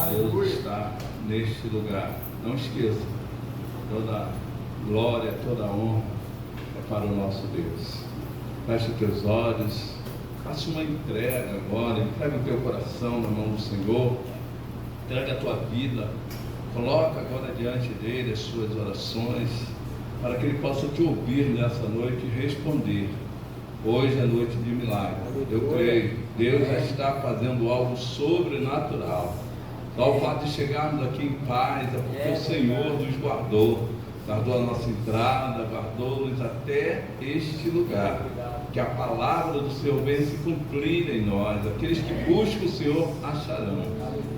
Deus está neste lugar. Não esqueça, toda glória, toda honra é para o nosso Deus. Feche os teus olhos, faça uma entrega agora, entrega o teu coração na mão do Senhor, entrega a tua vida, coloca agora diante dele as suas orações, para que ele possa te ouvir nessa noite e responder. Hoje é noite de milagre. Eu creio, Deus já está fazendo algo sobrenatural. Só o fato de chegarmos aqui em paz é porque o Senhor nos guardou a nossa entrada, guardou-nos até este lugar. Que a palavra do Senhor venha se cumprir em nós. Aqueles que buscam o Senhor acharão.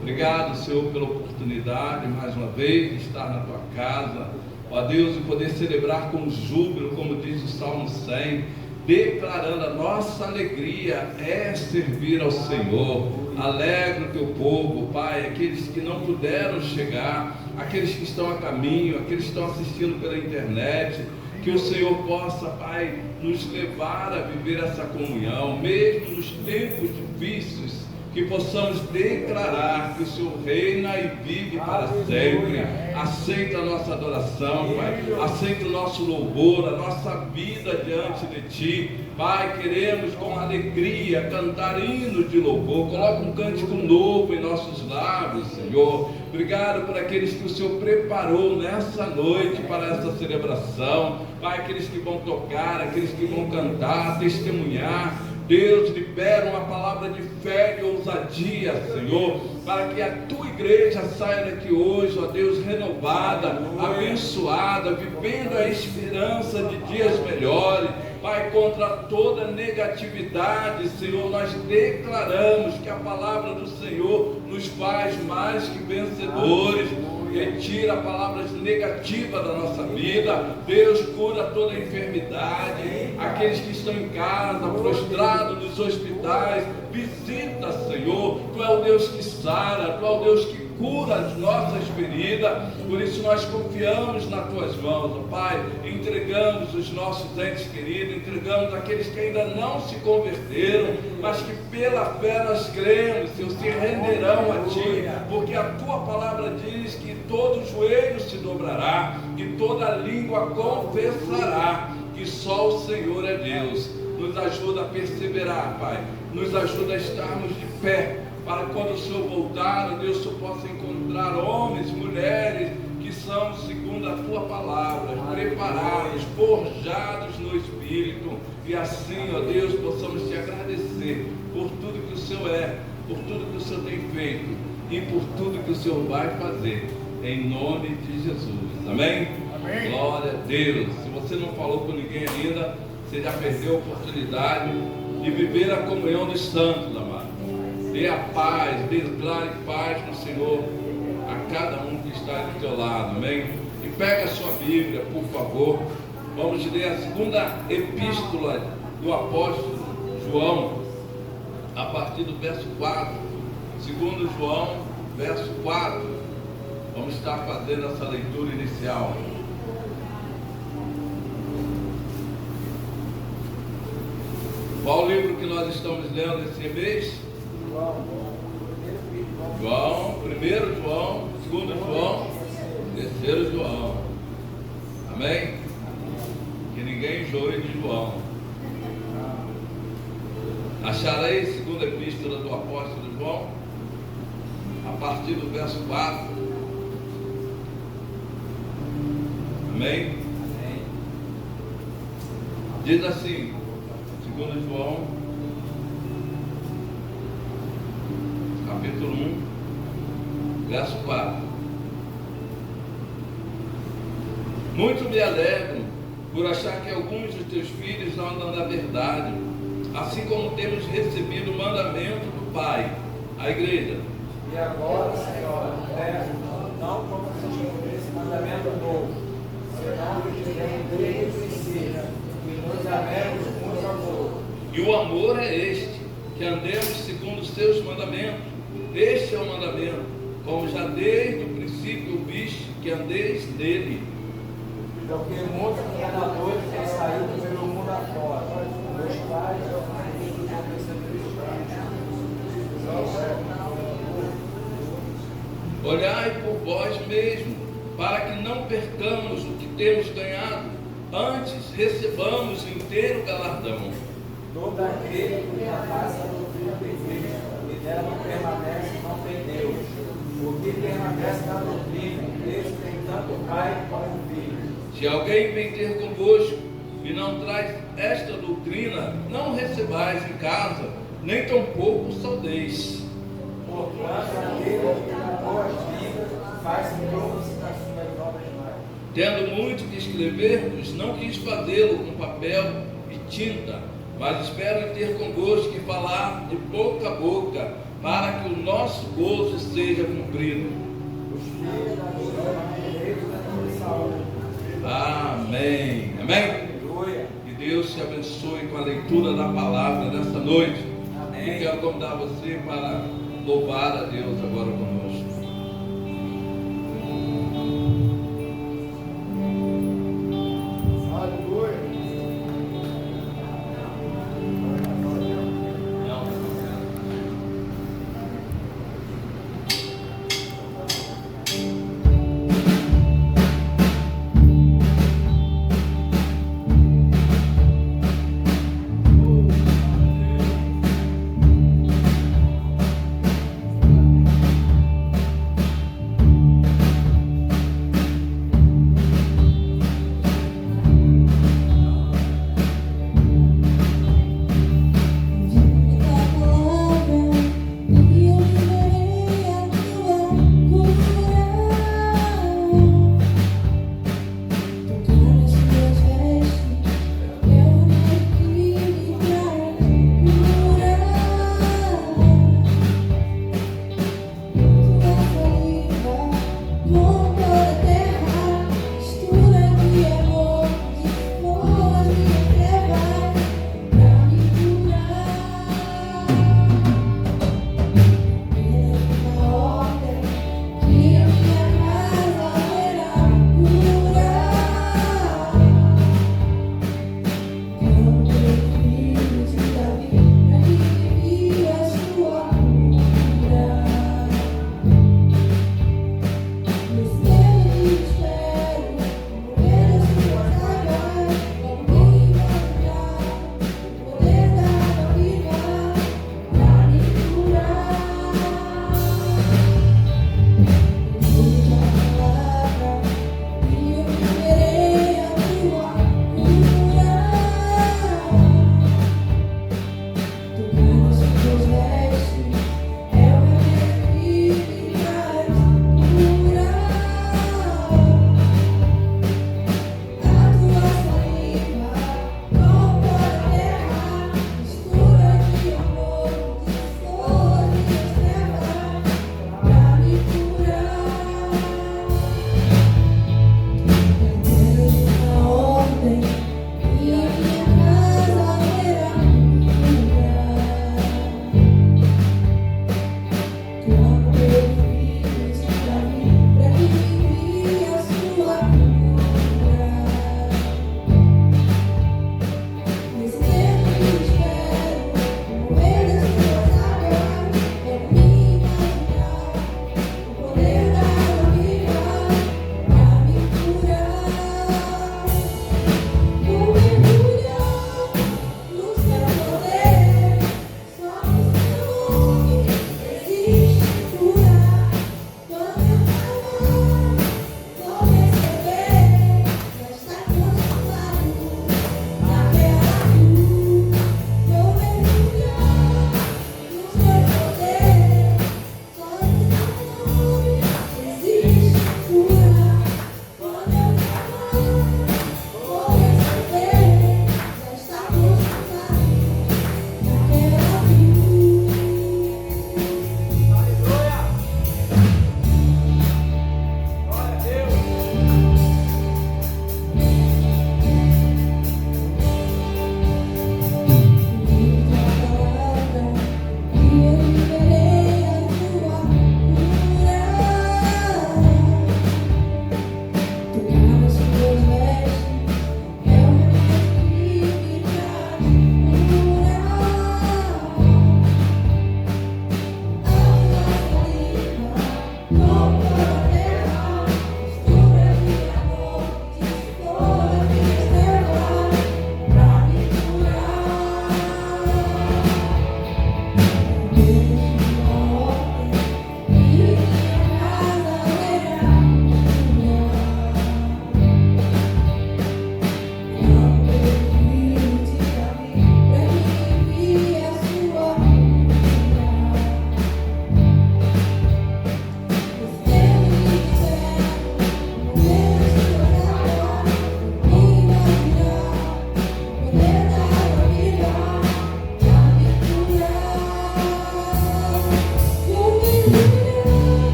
Obrigado, Senhor, pela oportunidade mais uma vez de estar na tua casa. Ó Deus, e poder celebrar com júbilo, como diz o Salmo 100, declarando a nossa alegria é servir ao Senhor. Alegra o teu povo, Pai, aqueles que não puderam chegar, aqueles que estão a caminho, aqueles que estão assistindo pela internet, que o Senhor possa, Pai, nos levar a viver essa comunhão, mesmo nos tempos difíceis, que possamos declarar que o Senhor reina e vive para sempre. Aceita a nossa adoração, Pai, aceita o nosso louvor, a nossa vida diante de Ti, Pai. Queremos com alegria cantar hinos de louvor. Coloca um cântico novo em nossos lábios, Senhor. Obrigado por aqueles que o Senhor preparou nessa noite para essa celebração, Pai, aqueles que vão tocar, aqueles que vão cantar, testemunhar. Deus, libera uma palavra de fé e ousadia, Senhor, para que a tua igreja saia daqui hoje, ó Deus, renovada, abençoada, vivendo a esperança de dias melhores. Pai, contra toda negatividade, Senhor, nós declaramos que a palavra do Senhor nos faz mais que vencedores. Retira palavras negativas da nossa vida. Deus, cura toda enfermidade. Aqueles que estão em casa, prostrados nos hospitais, visita, Senhor. Tu é o Deus que sara, Tu é o Deus que cura as nossas feridas. Por isso nós confiamos nas Tuas mãos, ó Pai. Entregamos os nossos entes queridos, entregamos aqueles que ainda não se converteram, mas que pela fé nós cremos, Senhor, se renderão a Ti, porque a Tua palavra diz que todo joelho se dobrará, que toda língua confessará que só o Senhor é Deus. Nos ajuda a perseverar, Pai, nos ajuda a estarmos de pé, para que quando o Senhor voltar, Deus, o Senhor possa encontrar homens, mulheres, que são segundo a Tua palavra, preparados, forjados no Espírito, e assim, ó Deus, possamos Te agradecer por tudo que o Senhor é, por tudo que o Senhor tem feito, e por tudo que o Senhor vai fazer, em nome de Jesus, amém? Amém. Glória a Deus. Se você não falou com ninguém ainda, você já perdeu a oportunidade de viver a comunhão dos santos, amado. Dê a paz, declare paz no Senhor a cada um que está do teu lado, amém? E pega a sua Bíblia, por favor. Vamos ler a segunda epístola do apóstolo João, a partir do verso 4. Segundo João, verso 4. Vamos estar fazendo essa leitura inicial. Qual o livro que nós estamos lendo esse mês? João, 1 João, 2 João, 3 João. Amém? Que ninguém enjoe de João. Acharei segunda epístola do apóstolo João, a partir do verso 4. Amém? Diz assim, 2 João, capítulo 1, verso 4. Muito me alegro por achar que alguns dos teus filhos não andam na verdade, assim como temos recebido o mandamento do Pai, a igreja. E agora, Senhor, não como esse mandamento novo, senão que tivemos desde o princípio, que nos amemos uns aos outros. E o amor é este, que andemos segundo os seus mandamentos. Este é o mandamento, como já desde o princípio viste que andeis nele. Porque muitos enganadores têm saído pelo mundo afora, os quais Olhai por vós mesmo, para que não percamos o que temos ganhado, antes recebamos inteiro galardão. Todo aquele que afasta a doutrina perfeita e dela não permanece, não tem Deus. O que permanece na doutrina, Deus tem tanto o Pai como o Filho. Se alguém vem ter convosco e não traz esta doutrina, não recebais em casa, nem tampouco saudeis. Portanto, aquele que na boas vidas faz provas das suas obras mais. Tendo muito que escrever-vos, não quis fazê-lo com papel e tinta, mas espero em ter convosco e falar de boca a boca, para que o nosso gozo seja cumprido. Os filhos da glória, direitos da saúde. Amém. Amém? Aleluia. Que Deus te abençoe com a leitura da palavra desta noite. Amém. E quero convidar você para louvar a Deus agora conosco.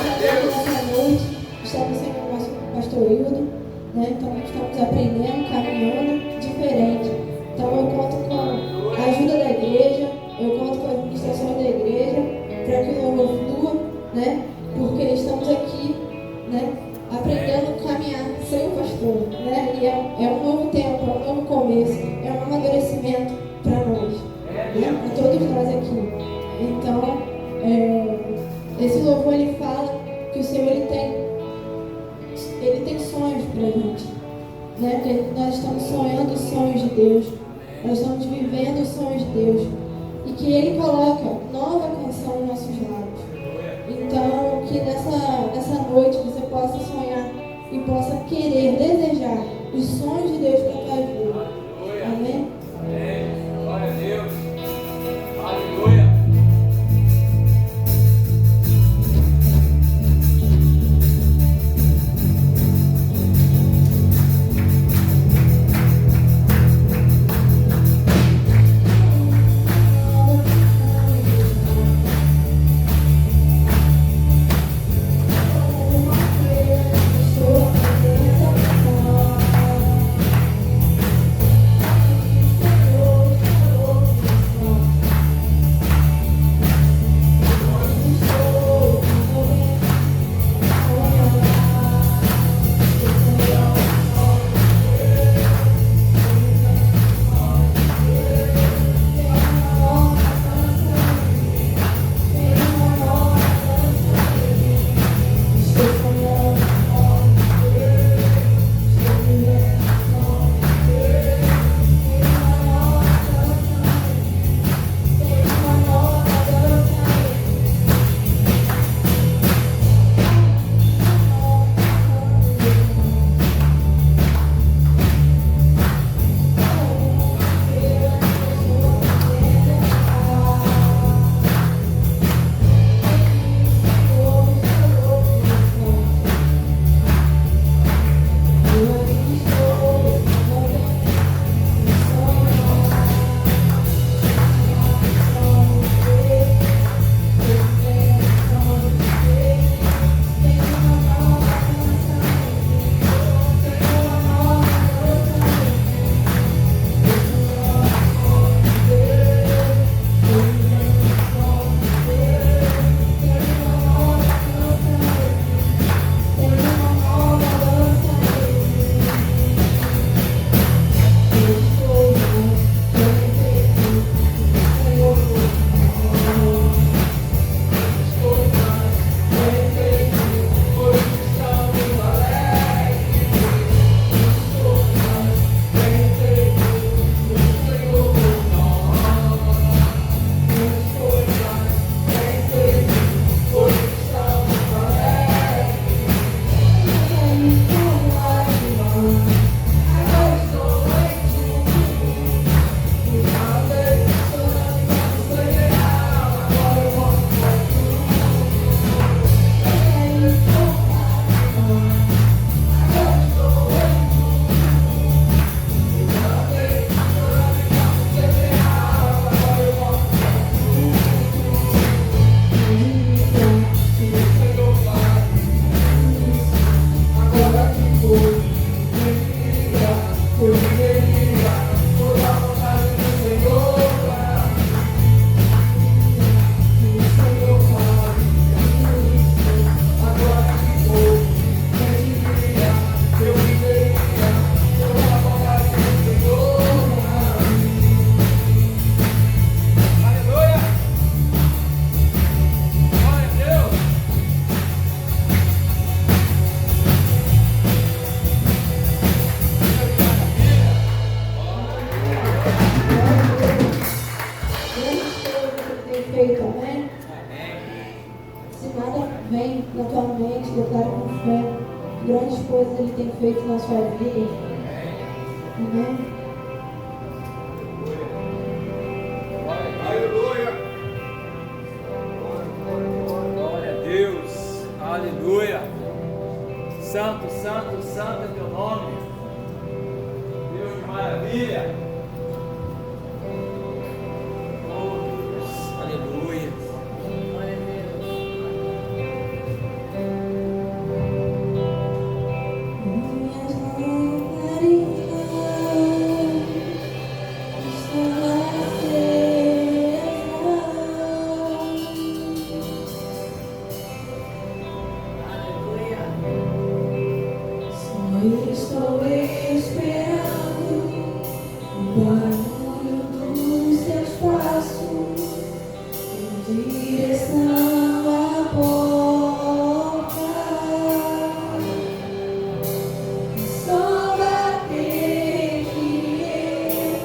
Nessa noite, estamos sem o nosso pastor Hildo, né? Então estamos aprendendo, caminhando diferente. Então eu conto com a ajuda da igreja, eu conto com as administrações da igreja, para que o louvor flua, né? Porque estamos aqui, né? Aprendendo a caminhar sem o pastor, né? E é um novo tempo, é um novo começo, é um amadurecimento para nós, né? Para todos nós aqui. Então, esse louvor ele fala que o Senhor ele tem sonhos para a gente, né? Que nós estamos sonhando os sonhos de Deus, nós estamos vivendo os sonhos de Deus e que Ele coloca nova canção nos nossos lábios. Então, que nessa noite você possa sonhar e possa querer, desejar os sonhos de Deus para a tua vida. Amém? Amém. Glória a Deus. Aleluia. Grandes coisas Ele tem feito na sua vida. Amém? Aleluia. Glória a Deus. Aleluia. Santo, santo, santo é teu nome. Deus de maravilha. Oh, Deus. Aleluia. Estou esperando o barulho dos seus passos em direção à porta. Só bater que eu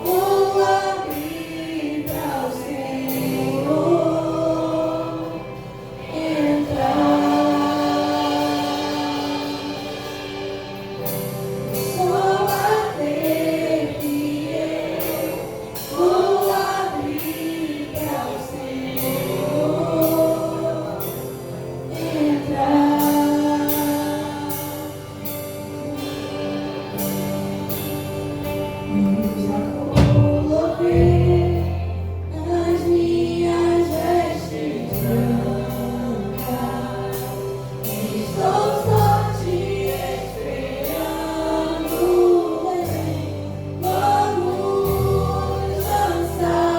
vou abrir para o Senhor entrar. Só bater que eu vou abrir para o Senhor entrar. Já coloquei as minhas vestes brancas. Estou só te esperando, Belém. Vamos dançar.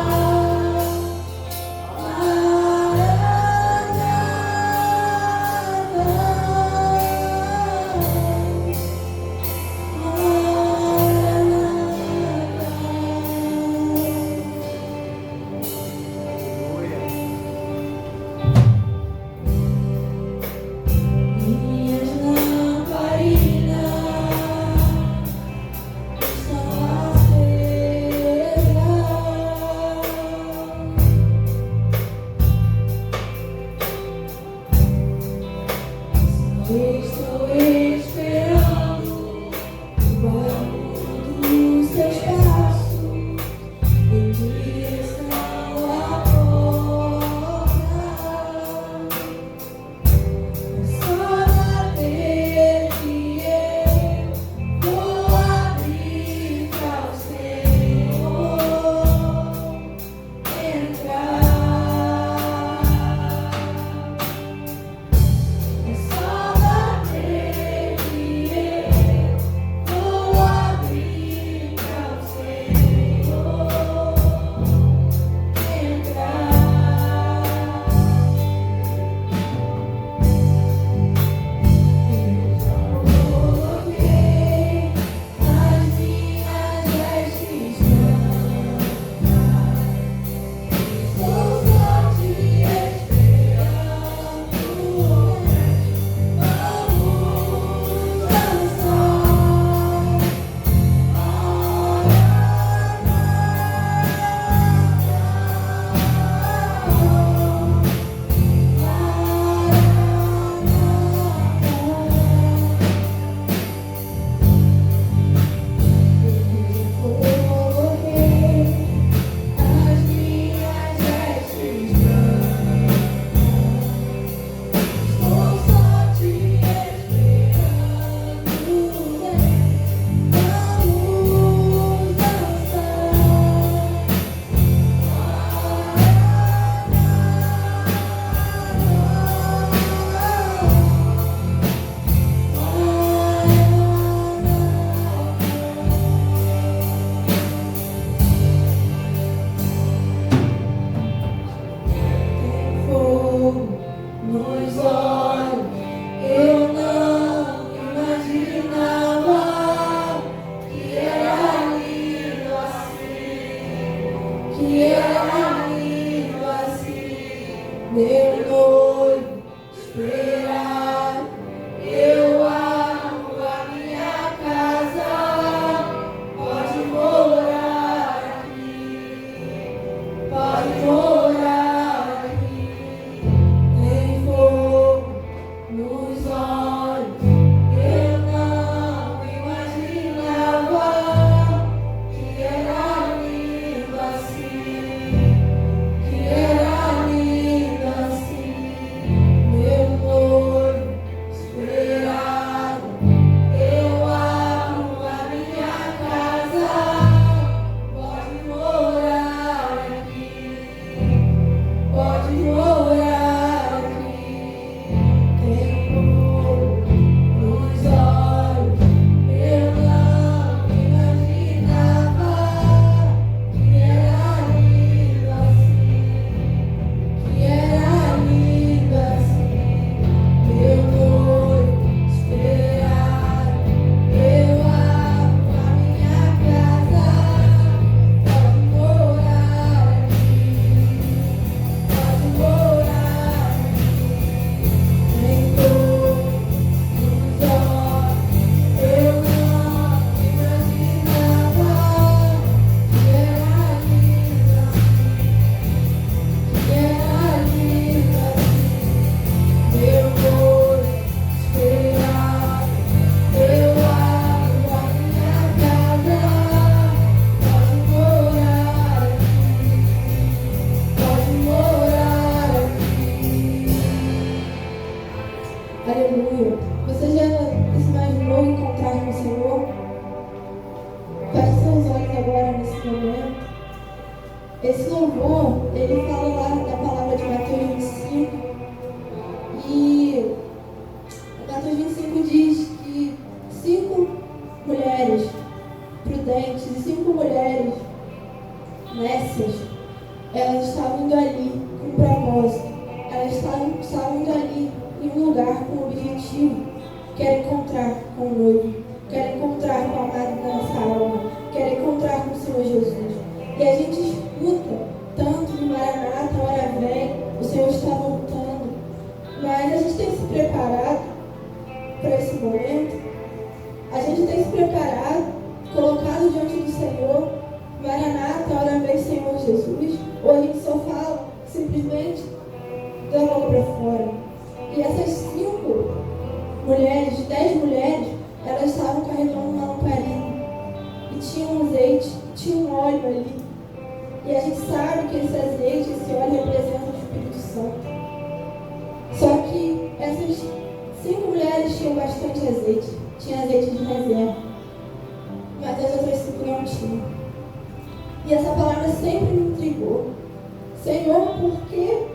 Minhas lamparinas estão acesas. Estou esperando o barulho dos seus passos em direção à porta. Só bater que eu vou abrir para o Senhor entrar. É só bater Aleluia. Você já se imaginou encontrar com o Senhor? Feche seus olhos agora nesse momento. Esse louvor, ele fala lá da palavra de Mateus 25. E Mateus 25 diz que 5 mulheres prudentes e 5 mulheres nécias, elas estavam indo ali com um propósito. Elas estavam indo ali em um lugar com um objetivo. Quer encontrar com o noivo, quer encontrar com o amado da nossa alma, quer encontrar com o Senhor Jesus. E a gente escuta tanto de Maranata, hora vem, o Senhor está voltando. Mas a gente tem se preparado para esse momento. A gente tem se preparado, colocado diante do Senhor. Maranata, hora vem, Senhor Jesus. Ou a gente só fala simplesmente da boca para fora. E essas 5 mulheres, 10 mulheres, elas estavam carregando uma lamparina. E tinha um azeite, tinha um óleo ali. E a gente sabe que esse azeite, esse óleo representa o Espírito Santo. Só que essas 5 mulheres tinham bastante azeite. Tinha azeite de reserva. Mas as outras 5 não tinham. E essa palavra sempre me intrigou. Senhor, por que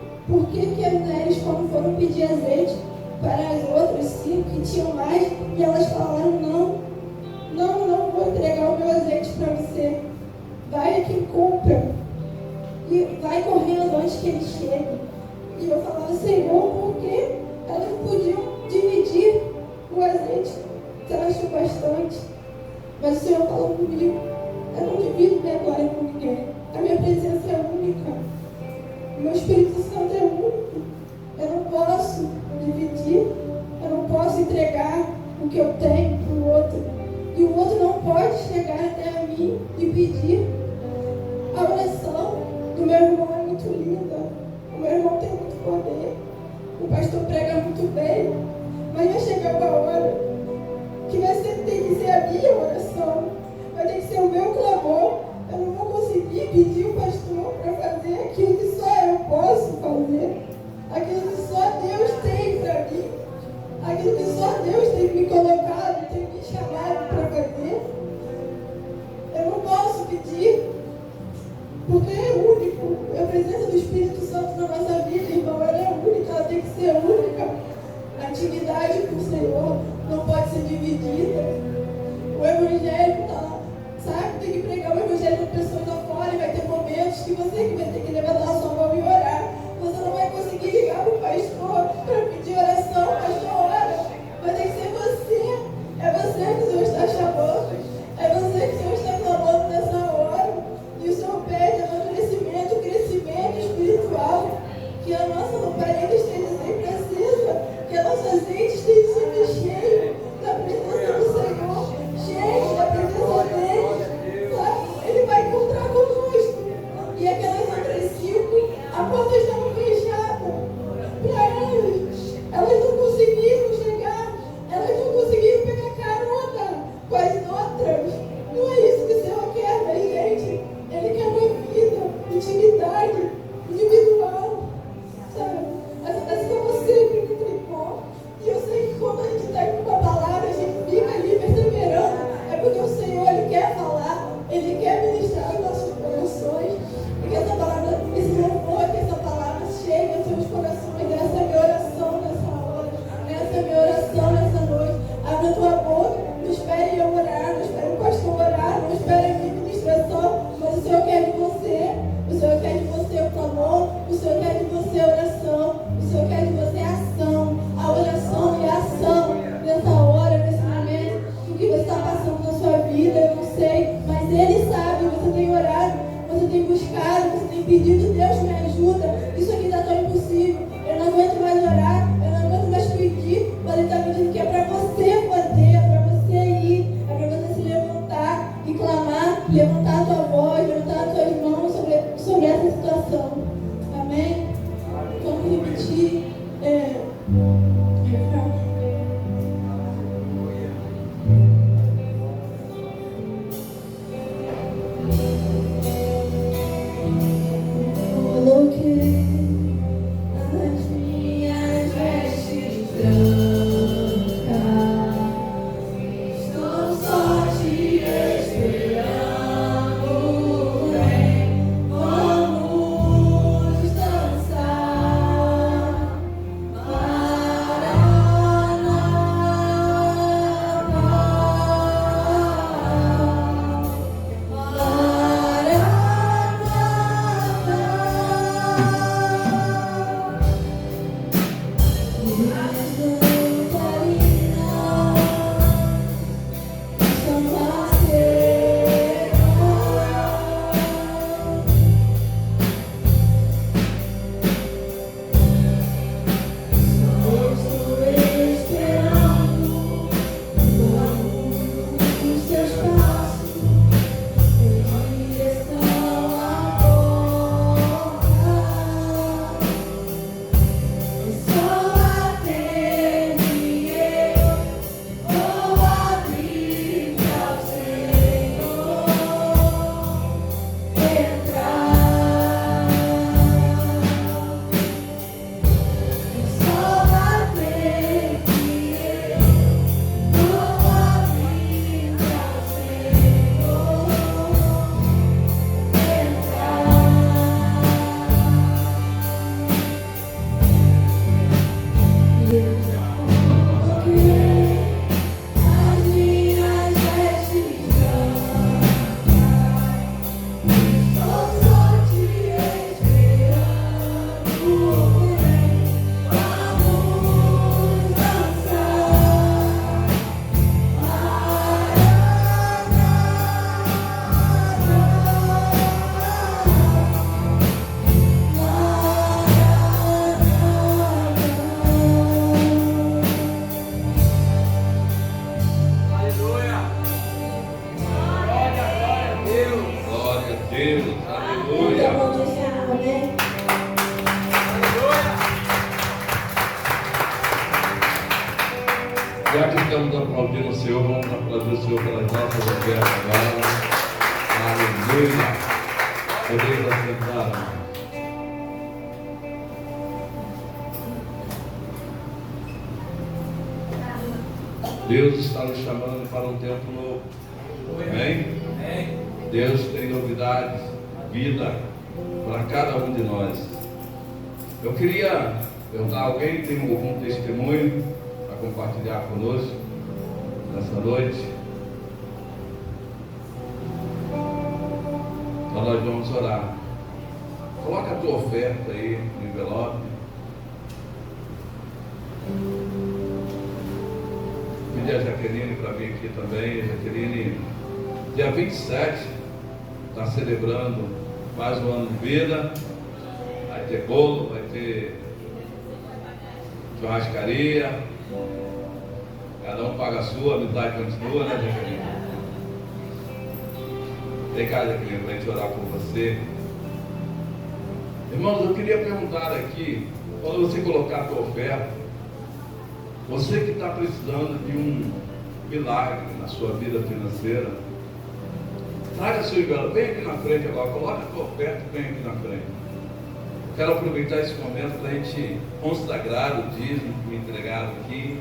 as mulheres, quando foram pedir azeite para as outras 5 que tinham mais, e elas falaram, não vou entregar o meu azeite para você. Vai aqui e compra. E vai correndo antes que ele chegue. E eu falava, Senhor, por que elas não podiam dividir o azeite? Se elas tinham bastante. Mas o Senhor falou comigo, eu não divido minha glória com ninguém. A minha presença é única. O meu Espírito Santo é único. Eu não posso dividir. Eu não posso entregar o que eu tenho para o outro. E o outro não pode chegar até a mim e pedir. A oração do meu irmão é muito linda. O meu irmão tem muito poder. O pastor prega muito bem. Mas vai chegar uma hora que tem que ser a minha oração. Vai ter que ser o meu clamor. Eu não vou conseguir pedir o pastor para fazer aquilo que só eu posso fazer. Aquilo que só Deus tem para mim. Aquilo que só Deus tem me colocado, tem me chamado para fazer. Eu não posso pedir, porque é único. A presença do Espírito Santo na nossa vida, irmão, ela é única, ela tem que ser única. A intimidade com o Senhor não pode ser dividida. O Evangelho está lá, sabe? Tem que pregar o Evangelho para pessoas lá fora e vai ter momentos que você vai ter que levantar a sua mão e orar. Você não vai conseguir ligar para o pastor para pedir oração, pastor, ora. Vai ter que ser você. É você que o Senhor está chamando. É você que o Senhor está clamando nessa hora. E o Senhor pede amadurecimento, crescimento espiritual. Que a nossa lamparina esteja sempre acesa. Que a nossa azeite esteja sempre cheio da presença do Senhor. Cheio da presença dele. Sabe? Ele vai encontrar conosco. E aquelas outras 5, a porta estava fechada para elas. Já que estamos aplaudindo o Senhor, vamos aplaudir o Senhor pelas nossas ofertas agora. Aleluia. Podemos assentar, irmão. Deus está nos chamando para um tempo novo. Amém? Deus tem novidades, vida para cada um de nós. Eu queria perguntar, alguém tem algum testemunho para compartilhar conosco nessa noite? Então nós vamos orar. Coloca a tua oferta aí no envelope. Pedir a Jaqueline para vir aqui também. Jaqueline, dia 27, está celebrando mais um ano de vida. Vai ter bolo, vai ter churrascaria. Cada um paga a sua, a amizade continua, né, Jaqueline? Vem cá, Jaqueline, para a gente orar por você. Irmãos, eu queria perguntar aqui, quando você colocar a tua oferta, você que está precisando de um milagre na sua vida financeira, traga seu envelope, vem aqui na frente agora, coloca a tua oferta e vem aqui na frente. Eu quero aproveitar esse momento para a gente consagrar o dízimo que me entregaram aqui,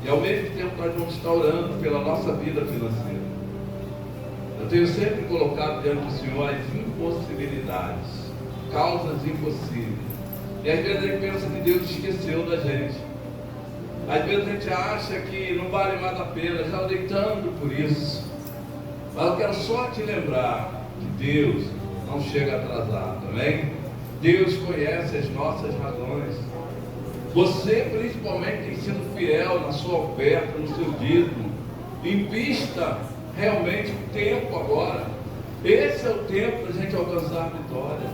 e ao mesmo tempo nós vamos estar orando pela nossa vida financeira. Eu tenho sempre colocado diante do Senhor as impossibilidades, causas impossíveis, e às vezes a gente pensa que Deus esqueceu da gente. Às vezes a gente acha que não vale mais a pena, já orei tanto por isso. Mas eu quero só te lembrar que Deus não chega atrasado, amém? Deus conhece as nossas razões. Você principalmente tem sido fiel na sua oferta, no seu dízimo. Invista realmente o tempo agora. Esse é o tempo da gente alcançar a vitória.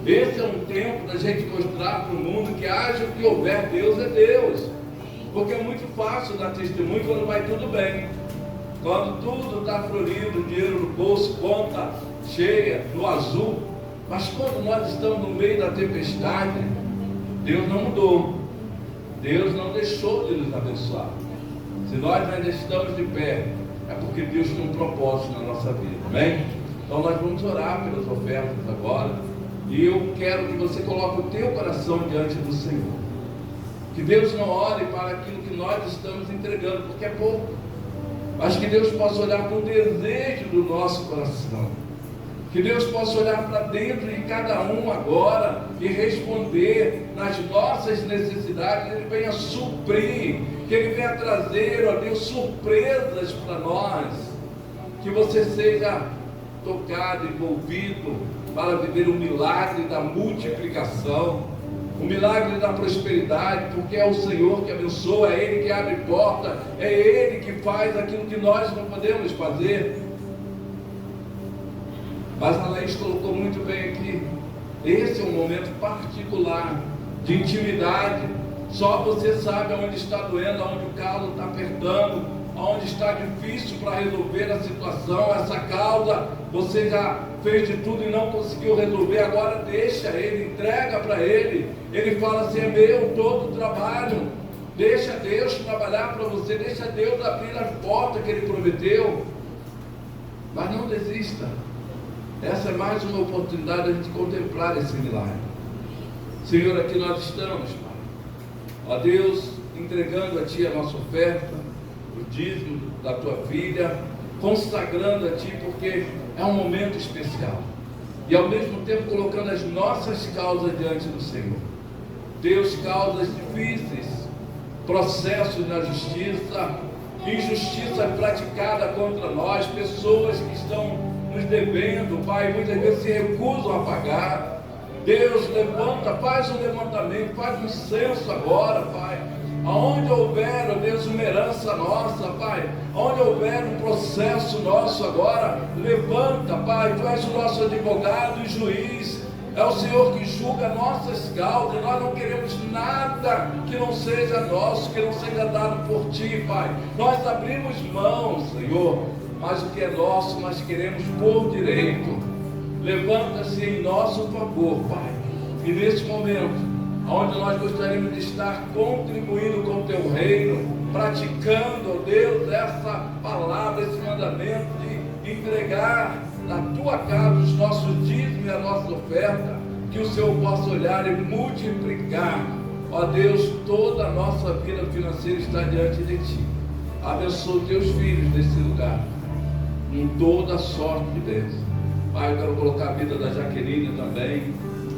Esse é um tempo da gente mostrar para o mundo que haja o que houver, Deus é Deus. Porque é muito fácil dar testemunho quando vai tudo bem. Quando tudo está florido, dinheiro no bolso, conta cheia, no azul. Mas quando nós estamos no meio da tempestade, Deus não mudou. Deus não deixou de nos abençoar. Se nós ainda estamos de pé, é porque Deus tem um propósito na nossa vida, amém? Então nós vamos orar pelas ofertas agora. E eu quero que você coloque o teu coração diante do Senhor. Que Deus não olhe para aquilo que nós estamos entregando, porque é pouco. Mas que Deus possa olhar para o desejo do nosso coração. Que Deus possa olhar para dentro de cada um agora e responder nas nossas necessidades. Ele venha suprir, que Ele venha trazer, ó Deus, surpresas para nós. Que você seja tocado, envolvido para viver o milagre da multiplicação. O milagre da prosperidade, porque é o Senhor que abençoa, é Ele que abre porta, é Ele que faz aquilo que nós não podemos fazer. Mas a Laís colocou muito bem aqui, esse é um momento particular, de intimidade. Só você sabe aonde está doendo, aonde o calo está apertando, aonde está difícil para resolver a situação, essa causa, você já fez de tudo e não conseguiu resolver, agora deixa Ele, entrega para Ele. Ele fala assim, é meu todo o trabalho, deixa Deus trabalhar para você, deixa Deus abrir as portas que Ele prometeu, mas não desista. Essa é mais uma oportunidade de a gente contemplar esse milagre. Senhor, aqui nós estamos, Pai, ó Deus, entregando a Ti a nossa oferta, o dízimo da Tua filha, consagrando a Ti, porque é um momento especial, e ao mesmo tempo colocando as nossas causas diante do Senhor. Deus, causas difíceis, processos na justiça, injustiça praticada contra nós, pessoas que estão nos devendo, Pai, muitas vezes se recusam a pagar. Deus, levanta, faz um levantamento, faz um censo agora, Pai. Aonde houver, ó Deus, uma herança nossa, Pai, aonde houver um processo nosso agora, levanta, Pai, Tu és o nosso advogado e juiz, é o Senhor que julga nossas causas. Nós não queremos nada que não seja nosso, que não seja dado por Ti, Pai. Nós abrimos mão, Senhor, mas o que é nosso nós queremos por direito. Levanta-se em nosso favor, Pai, e nesse momento, onde nós gostaríamos de estar contribuindo com o Teu reino, praticando, ó Deus, essa palavra, esse mandamento de entregar na tua casa os nossos dízimos e a nossa oferta, que o Senhor possa olhar e multiplicar, ó Deus, toda a nossa vida financeira está diante de Ti. Abençoa teus filhos nesse lugar, com toda a sorte de bênção. Pai, eu quero colocar a vida da Jaqueline também,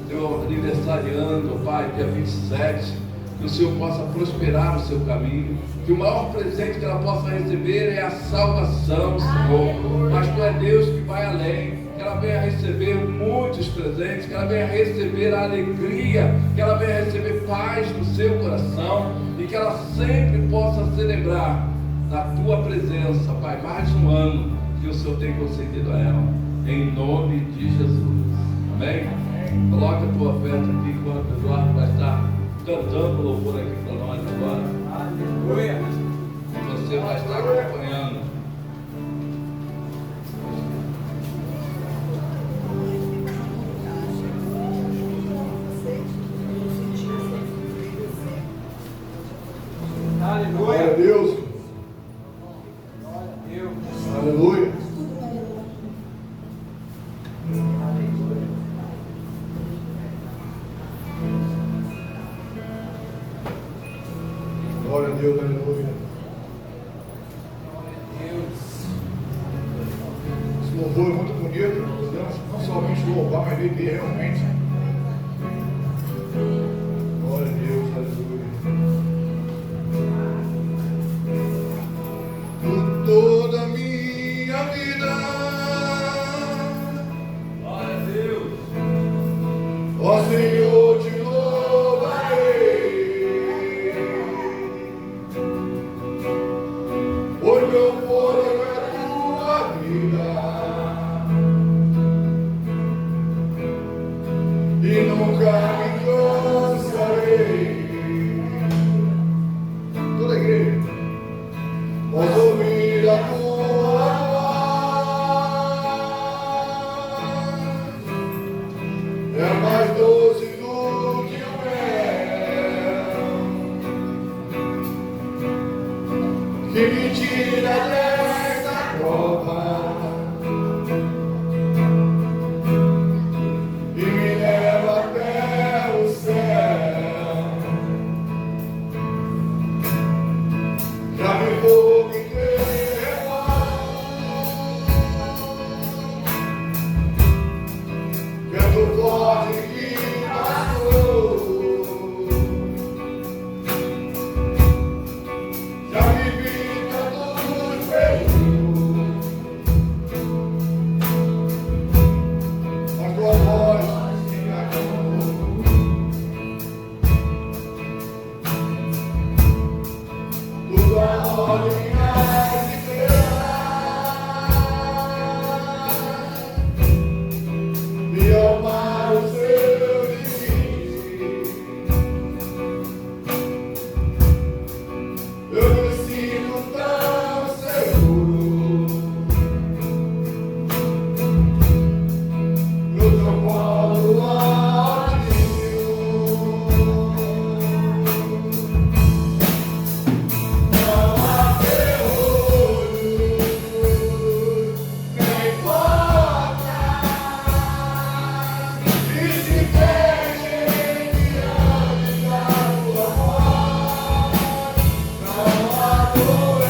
teu aniversariando, Pai, dia 27, que o Senhor possa prosperar no seu caminho, que o maior presente que ela possa receber é a salvação, Senhor. Mas Tu é Deus que vai além, que ela venha receber muitos presentes, que ela venha receber a alegria, que ela venha receber paz no seu coração e que ela sempre possa celebrar na Tua presença, Pai, mais um ano que o Senhor tem concedido a ela, em nome de Jesus. Amém? Coloca a tua oferta aqui enquanto o Eduardo vai estar cantando louvor aqui para nós agora. Aleluia. E você vai estar acompanhando. Glória a Deus. Glória a Deus. Aleluia. Glória a Deus, aleluia. Esse louvor é muito bonito. Podemos não somente louvar, mas viver realmente. Glória a Deus, aleluia. Por toda a minha vida, Glória a Deus. ó Senhor, te louvarei. Por meu poder é tua vida, e nunca me cansarei. Toda a igreja, posso ouvir a tua voz, é mais doce do que o mel, que me tira dessa prova e me leva até o céu. Já me vou me entregar, vento forte que passou. Já vivi tantos perigos, a tua voz me acalmou. Tudo a ordem há de ter, e amar o seu limite. Eu me sinto tão seguro no teu colo altinho. Não há terror, nem porta, e se fechem diante da tua voz. Não há dor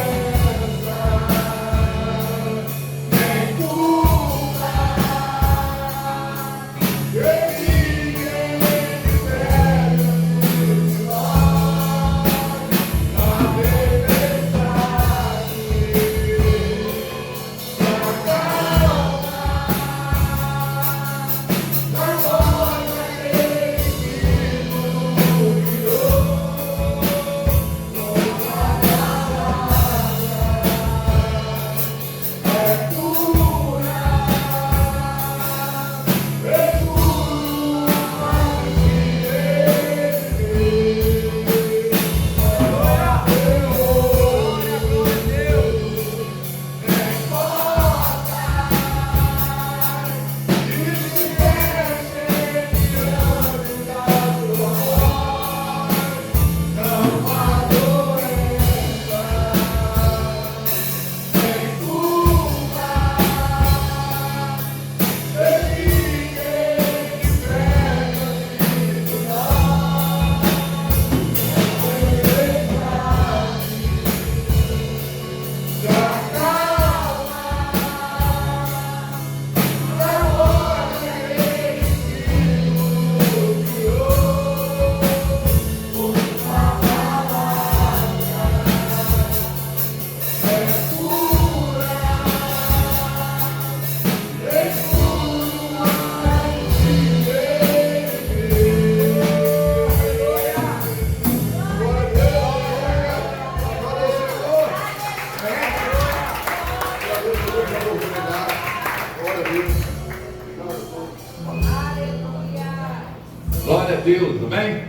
Deus, amém?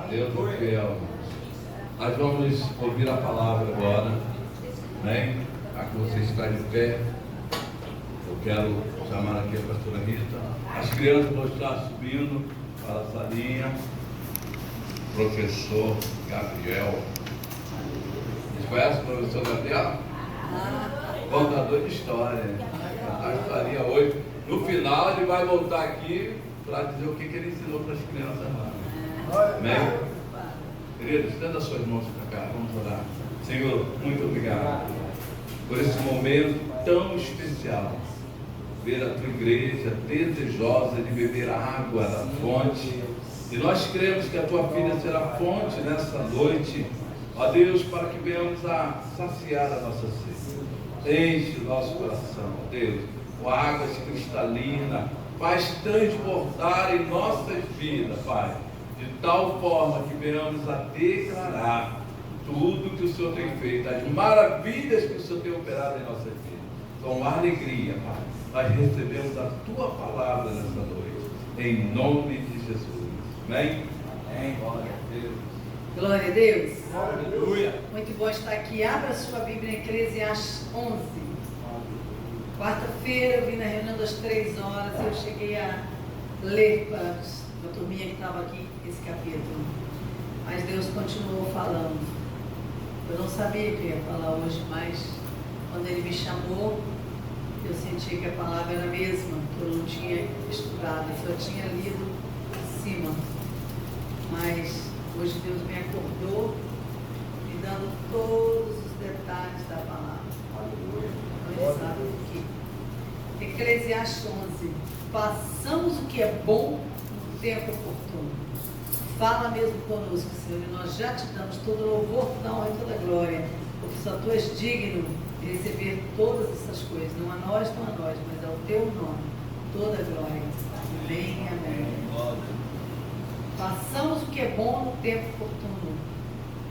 Deus é fiel. Nós vamos ouvir a palavra agora, amém? Aqui você está de pé. Eu quero chamar aqui a pastora Rita. As crianças vão estar subindo para a salinha. Professor Gabriel. Vocês conhecem o professor Gabriel? Contador de história. A historinha hoje. No final ele vai voltar aqui para dizer o que ele ensinou para as crianças lá. Amém? Queridos, estenda suas mãos para cá. Vamos orar. Senhor, muito obrigado por esse momento tão especial. Ver a tua igreja desejosa de beber água da fonte. E nós cremos que a tua filha será fonte nessa noite, ó Deus, para que venhamos a saciar a nossa sede. Enche o nosso coração, ó Deus, com águas cristalinas, faz transbordar em nossas vidas, Pai, de tal forma que venhamos a declarar tudo que o Senhor tem feito, as maravilhas que o Senhor tem operado em nossas vidas. Com alegria, Pai, nós recebemos a tua palavra nessa noite, em nome de Jesus. Amém? Amém. Glória a Deus. Glória a Deus. Aleluia. Muito bom estar aqui. Abra sua Bíblia em Eclesiastes 11. Quarta-feira eu vim na reunião das 3 horas. Eu cheguei a ler para a turminha que estava aqui esse capítulo. Mas Deus continuou falando. Eu não sabia que eu ia falar hoje, mas quando Ele me chamou, eu senti que a palavra era a mesma, que eu não tinha estudado, eu só tinha lido em cima. Mas hoje Deus me acordou, me dando todos os detalhes da palavra. Então Ele sabe o que. Eclesiastes 11. Façamos o que é bom no tempo oportuno. Fala mesmo conosco, Senhor, e nós já te damos todo o louvor, toda a honra e toda a glória, porque só Tu és digno de receber todas essas coisas, não a nós, mas ao Teu nome, toda a glória. Amém, amém. Façamos o que é bom no tempo oportuno.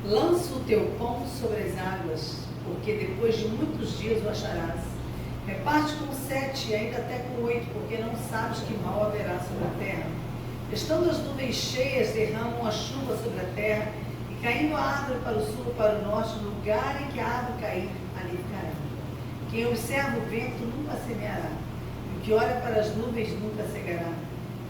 Lança o teu pão sobre as águas, porque depois de muitos dias o acharás. Reparte com 7 e ainda até com 8, porque não sabes que mal haverá sobre a terra. Estando as nuvens cheias, derramam a chuva sobre a terra, e caindo a árvore para o sul, para o norte, no lugar em que a árvore cair, ali ficará. Quem observa o vento nunca semeará, e o que olha para as nuvens nunca cegará.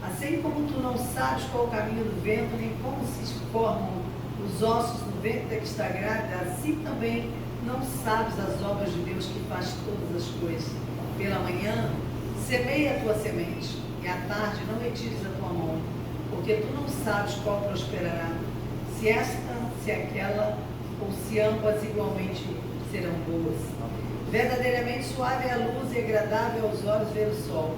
Assim como tu não sabes qual o caminho do vento, nem como se formam os ossos no ventre que está grávida, assim também não sabes as obras de Deus que faz todas as coisas. Pela manhã, semeia a tua semente, e à tarde não retires a tua mão, porque tu não sabes qual prosperará, se esta, se aquela, ou se ambas igualmente serão boas. Verdadeiramente suave é a luz e agradável aos olhos ver o sol.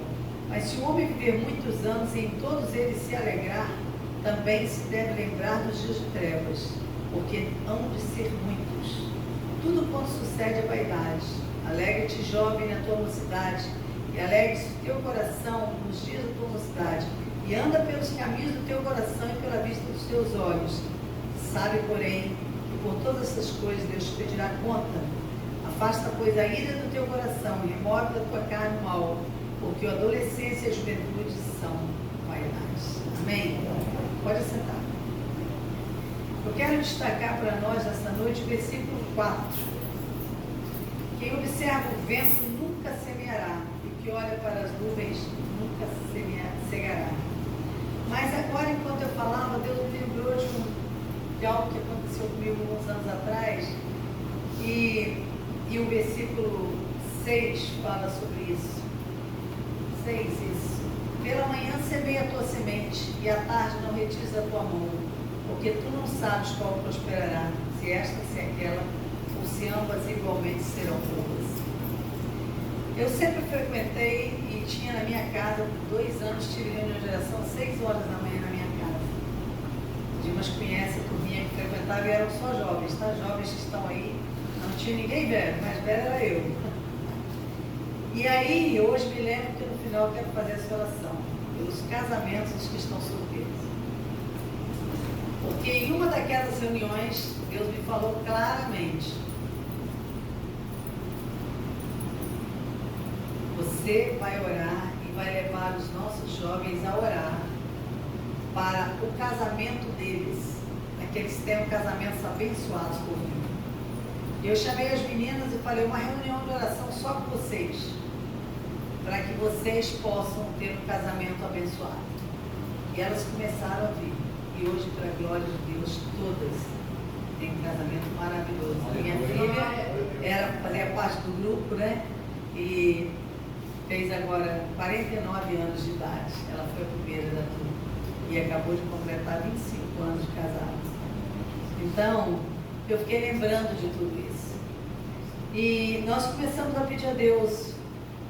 Mas se o homem viver muitos anos e em todos eles se alegrar, também se deve lembrar dos dias de trevas, porque hão de ser muitos. Tudo quanto sucede é vaidade. Alegre-te, jovem, na tua mocidade, e alegre-se o teu coração nos dias da tua mocidade, e anda pelos caminhos do teu coração e pela vista dos teus olhos. Sabe, porém, que por todas essas coisas Deus te pedirá conta. Afasta, pois, a ira do teu coração e remove da tua carne o mal, porque a adolescência e a juventude são vaidades. Amém? Pode sentar. Eu quero destacar para nós nessa noite o versículo 4. Quem observa o vento nunca semeará, e o que olha para as nuvens nunca cegará. Mas agora, enquanto eu falava, Deus me lembrou de algo que aconteceu comigo alguns anos atrás, e o versículo 6 fala sobre isso. 6, isso. Pela manhã semeia a tua semente, e à tarde não retires a tua mão, porque tu não sabes qual prosperará, se esta, se aquela, ou se ambas igualmente serão boas. Eu sempre frequentei e tinha na minha casa, por 2 anos, tive reunião de oração às 6 horas da manhã na minha casa. O Dimas conhece a turminha que frequentava e eram só jovens, tá? Jovens que estão aí, não tinha ninguém velho, mas velho era eu. E aí, hoje me lembro que no final eu quero fazer essa oração pelos casamentos dos que estão solteiros. Porque em uma daquelas reuniões, Deus me falou claramente: você vai orar e vai levar os nossos jovens a orar para o casamento deles, para que eles tenham casamentos abençoados por mim. Eu chamei as meninas e falei, uma reunião de oração só com vocês, para que vocês possam ter um casamento abençoado. E elas começaram a vir. E hoje, para a glória de Deus, todas têm um casamento maravilhoso. Minha filha fazia parte do grupo, né? E fez agora 49 anos de idade. Ela foi a primeira da turma. E acabou de completar 25 anos de casada. Então, eu fiquei lembrando de tudo isso. E nós começamos a pedir a Deus.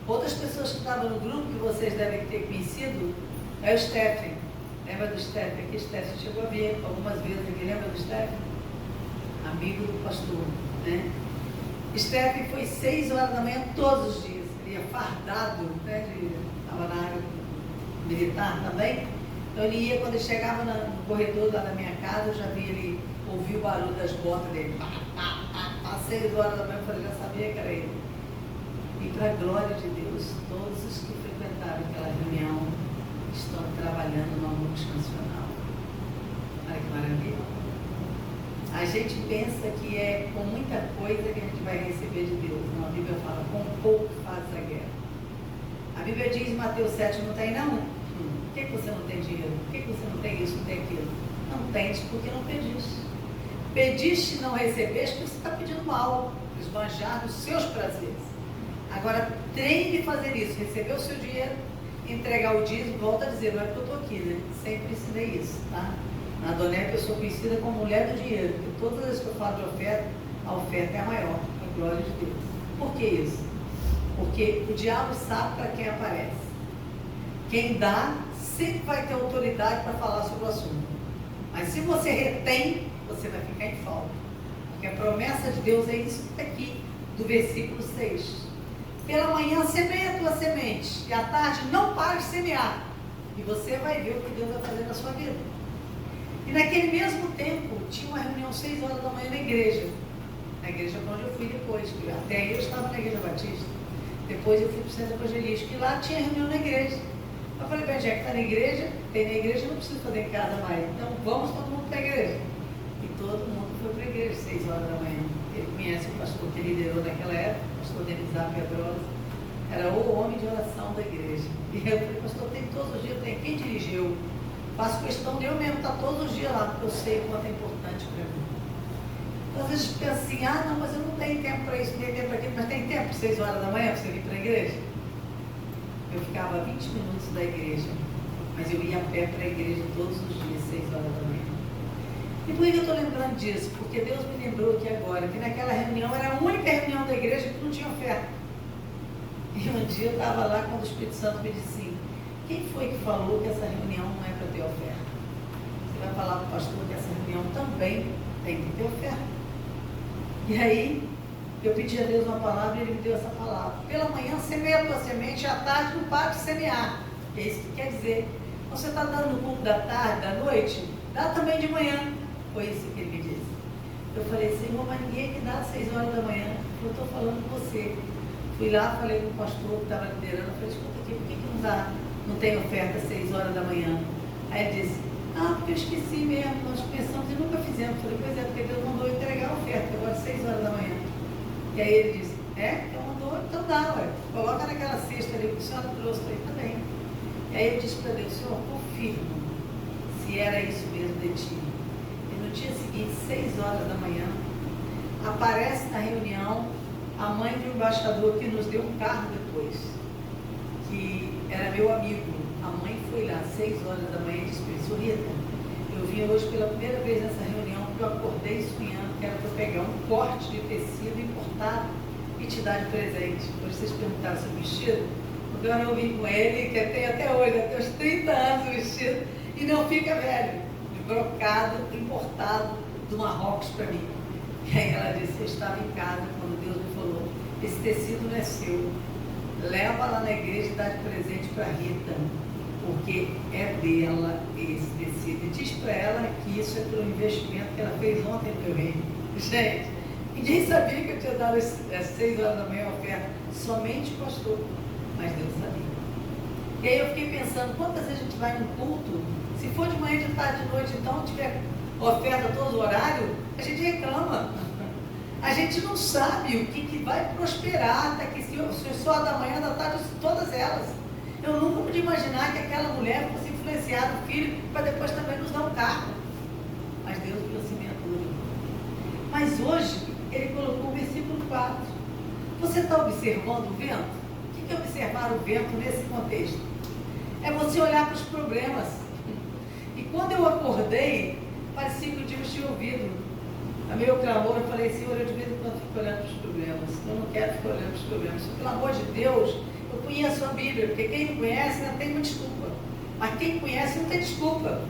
Outras pessoas que estavam no grupo, que vocês devem ter conhecido, é o Stephen. Lembra do Stephen? Aqui, Stephen chegou a vir algumas vezes aqui. Lembra do Stephen? Amigo do pastor, né? Stephen foi 6 horas da manhã todos os dias. Ele ia fardado, né? Estava na área militar também. Então ele ia, quando ele chegava no corredor lá da minha casa, eu já vi ele ouvir o barulho das botas dele. Às 6 horas da manhã eu falei, já sabia que era ele. E para a glória de Deus, todos os que frequentaram aquela reunião estão trabalhando no multinacional. Olha que maravilha. A gente pensa que é com muita coisa que a gente vai receber de Deus. Não, a Bíblia fala, com pouco faz a guerra. A Bíblia diz em Mateus 7, não tem não? Por que você não tem dinheiro? Por que você não tem isso, não tem aquilo? Não tens porque não pediste. Pediste e não recebeste porque você está pedindo mal, esbanjar dos seus prazeres. Agora, treine fazer isso, receber o seu dinheiro, entregar o dízimo, volta a dizer, não é porque eu estou aqui, né? Sempre ensinei isso, tá? Na Donep eu sou conhecida como mulher do dinheiro, porque todas as vezes que eu falo de oferta, a oferta é a maior, a glória de Deus. Por que isso? Porque o diabo sabe para quem aparece. Quem dá sempre vai ter autoridade para falar sobre o assunto. Mas se você retém, você vai ficar em falta. Porque a promessa de Deus é isso que está aqui, do versículo 6. Pela manhã semeia a tua semente, e à tarde não pare de semear. E você vai ver o que Deus vai fazer na sua vida. E naquele mesmo tempo, tinha uma reunião 6 horas da manhã na igreja para onde eu fui depois. Até aí eu estava na igreja batista. Depois eu fui para o centro evangelístico, e lá tinha reunião na igreja. Eu falei, bem, já que está na igreja, tem na igreja, não preciso fazer em casa mais. Então vamos todo mundo para a igreja. E todo mundo foi para a igreja 6 horas da manhã. Ele conhece o pastor que liderou naquela época, o pastor Denizar Pedrosa. Era o homem de oração da igreja. E eu falei, pastor, tem todos os dias, tem quem dirigiu. Faço questão de eu mesmo estar todos os dias lá, porque eu sei o quanto é importante para mim. Então, às vezes pensa assim, não, mas eu não tenho tempo para isso, não tenho tempo para aquilo, mas tem tempo 6 horas da manhã para você vir para a igreja? Eu ficava a 20 minutos da igreja, mas eu ia a pé para a igreja todos os dias, 6 horas da manhã. E por que eu estou lembrando disso? Porque Deus me lembrou aqui agora, que naquela reunião era a única reunião da igreja que não tinha oferta. E um dia eu estava lá quando o Espírito Santo me disse assim, quem foi que falou que essa reunião não é para ter oferta? Você vai falar para o pastor que essa reunião também tem que ter oferta. E aí, eu pedi a Deus uma palavra e Ele me deu essa palavra. Pela manhã, semeia a tua semente, e à tarde não para de semear. É isso que quer dizer. Você está dando no culto da tarde, da noite, dá também de manhã. Foi isso que Ele me disse. Eu falei, Senhor, mas ninguém me dá às 6 horas da manhã. Eu estou falando com você. Fui lá, falei com o pastor que estava liderando, falei, escuta aqui, por que não dá? Não tem oferta às 6 horas da manhã. Aí ele disse, porque eu esqueci mesmo, nós pensamos e nunca fizemos. Eu falei, pois é, porque Deus mandou entregar a oferta, agora às 6 horas da manhã. E aí ele disse, Deus mandou, então dá, ué. Coloca naquela cesta ali que o Senhor trouxe, aí também. E aí eu disse para Deus, Senhor, confirma se era isso mesmo de ti. E no dia seguinte, 6 horas da manhã, aparece na reunião a mãe do embaixador que nos deu um carro depois, que era meu amigo. A mãe foi lá às 6 horas da manhã e disse para ele, Rita, eu vim hoje pela primeira vez nessa reunião porque eu acordei sonhando que era para pegar um corte de tecido importado e te dar de presente. Hoje vocês perguntaram sobre o vestido, porque eu vim com ele, que tem até hoje, até os 30 anos o vestido, e não fica velho, de brocado, importado do Marrocos para mim. E aí ela disse, eu estava em casa quando Deus me falou, esse tecido não é seu, leva lá na igreja e dá de presente para a Rita, porque é dela esse tecido. E diz para ela que isso é pelo investimento que ela fez ontem no meu reino. Gente, ninguém sabia que eu tinha dado às 6 horas da manhã a oferta, somente o pastor, mas Deus sabia. E aí eu fiquei pensando, quantas vezes a gente vai no culto, se for de manhã, de tarde, de noite, então tiver oferta todo o horário, a gente reclama. A gente não sabe o que vai prosperar daqui, se só da manhã, da tarde, todas elas. Eu nunca pude imaginar que aquela mulher fosse influenciar o filho para depois também nos dar um carro. Mas Deus viu a semeadura. Mas hoje, ele colocou o versículo 4. Você está observando o vento? O que é observar o vento nesse contexto? É você olhar para os problemas. E quando eu acordei, parecia que o Deus tinha ouvido. A meu clamor, eu falei, Senhor, eu de vez em quando fico olhando para os problemas. Eu não quero ficar olhando para os problemas. Pelo amor de Deus, eu conheço a Bíblia, porque quem não conhece não tem uma desculpa. Mas quem conhece não tem desculpa.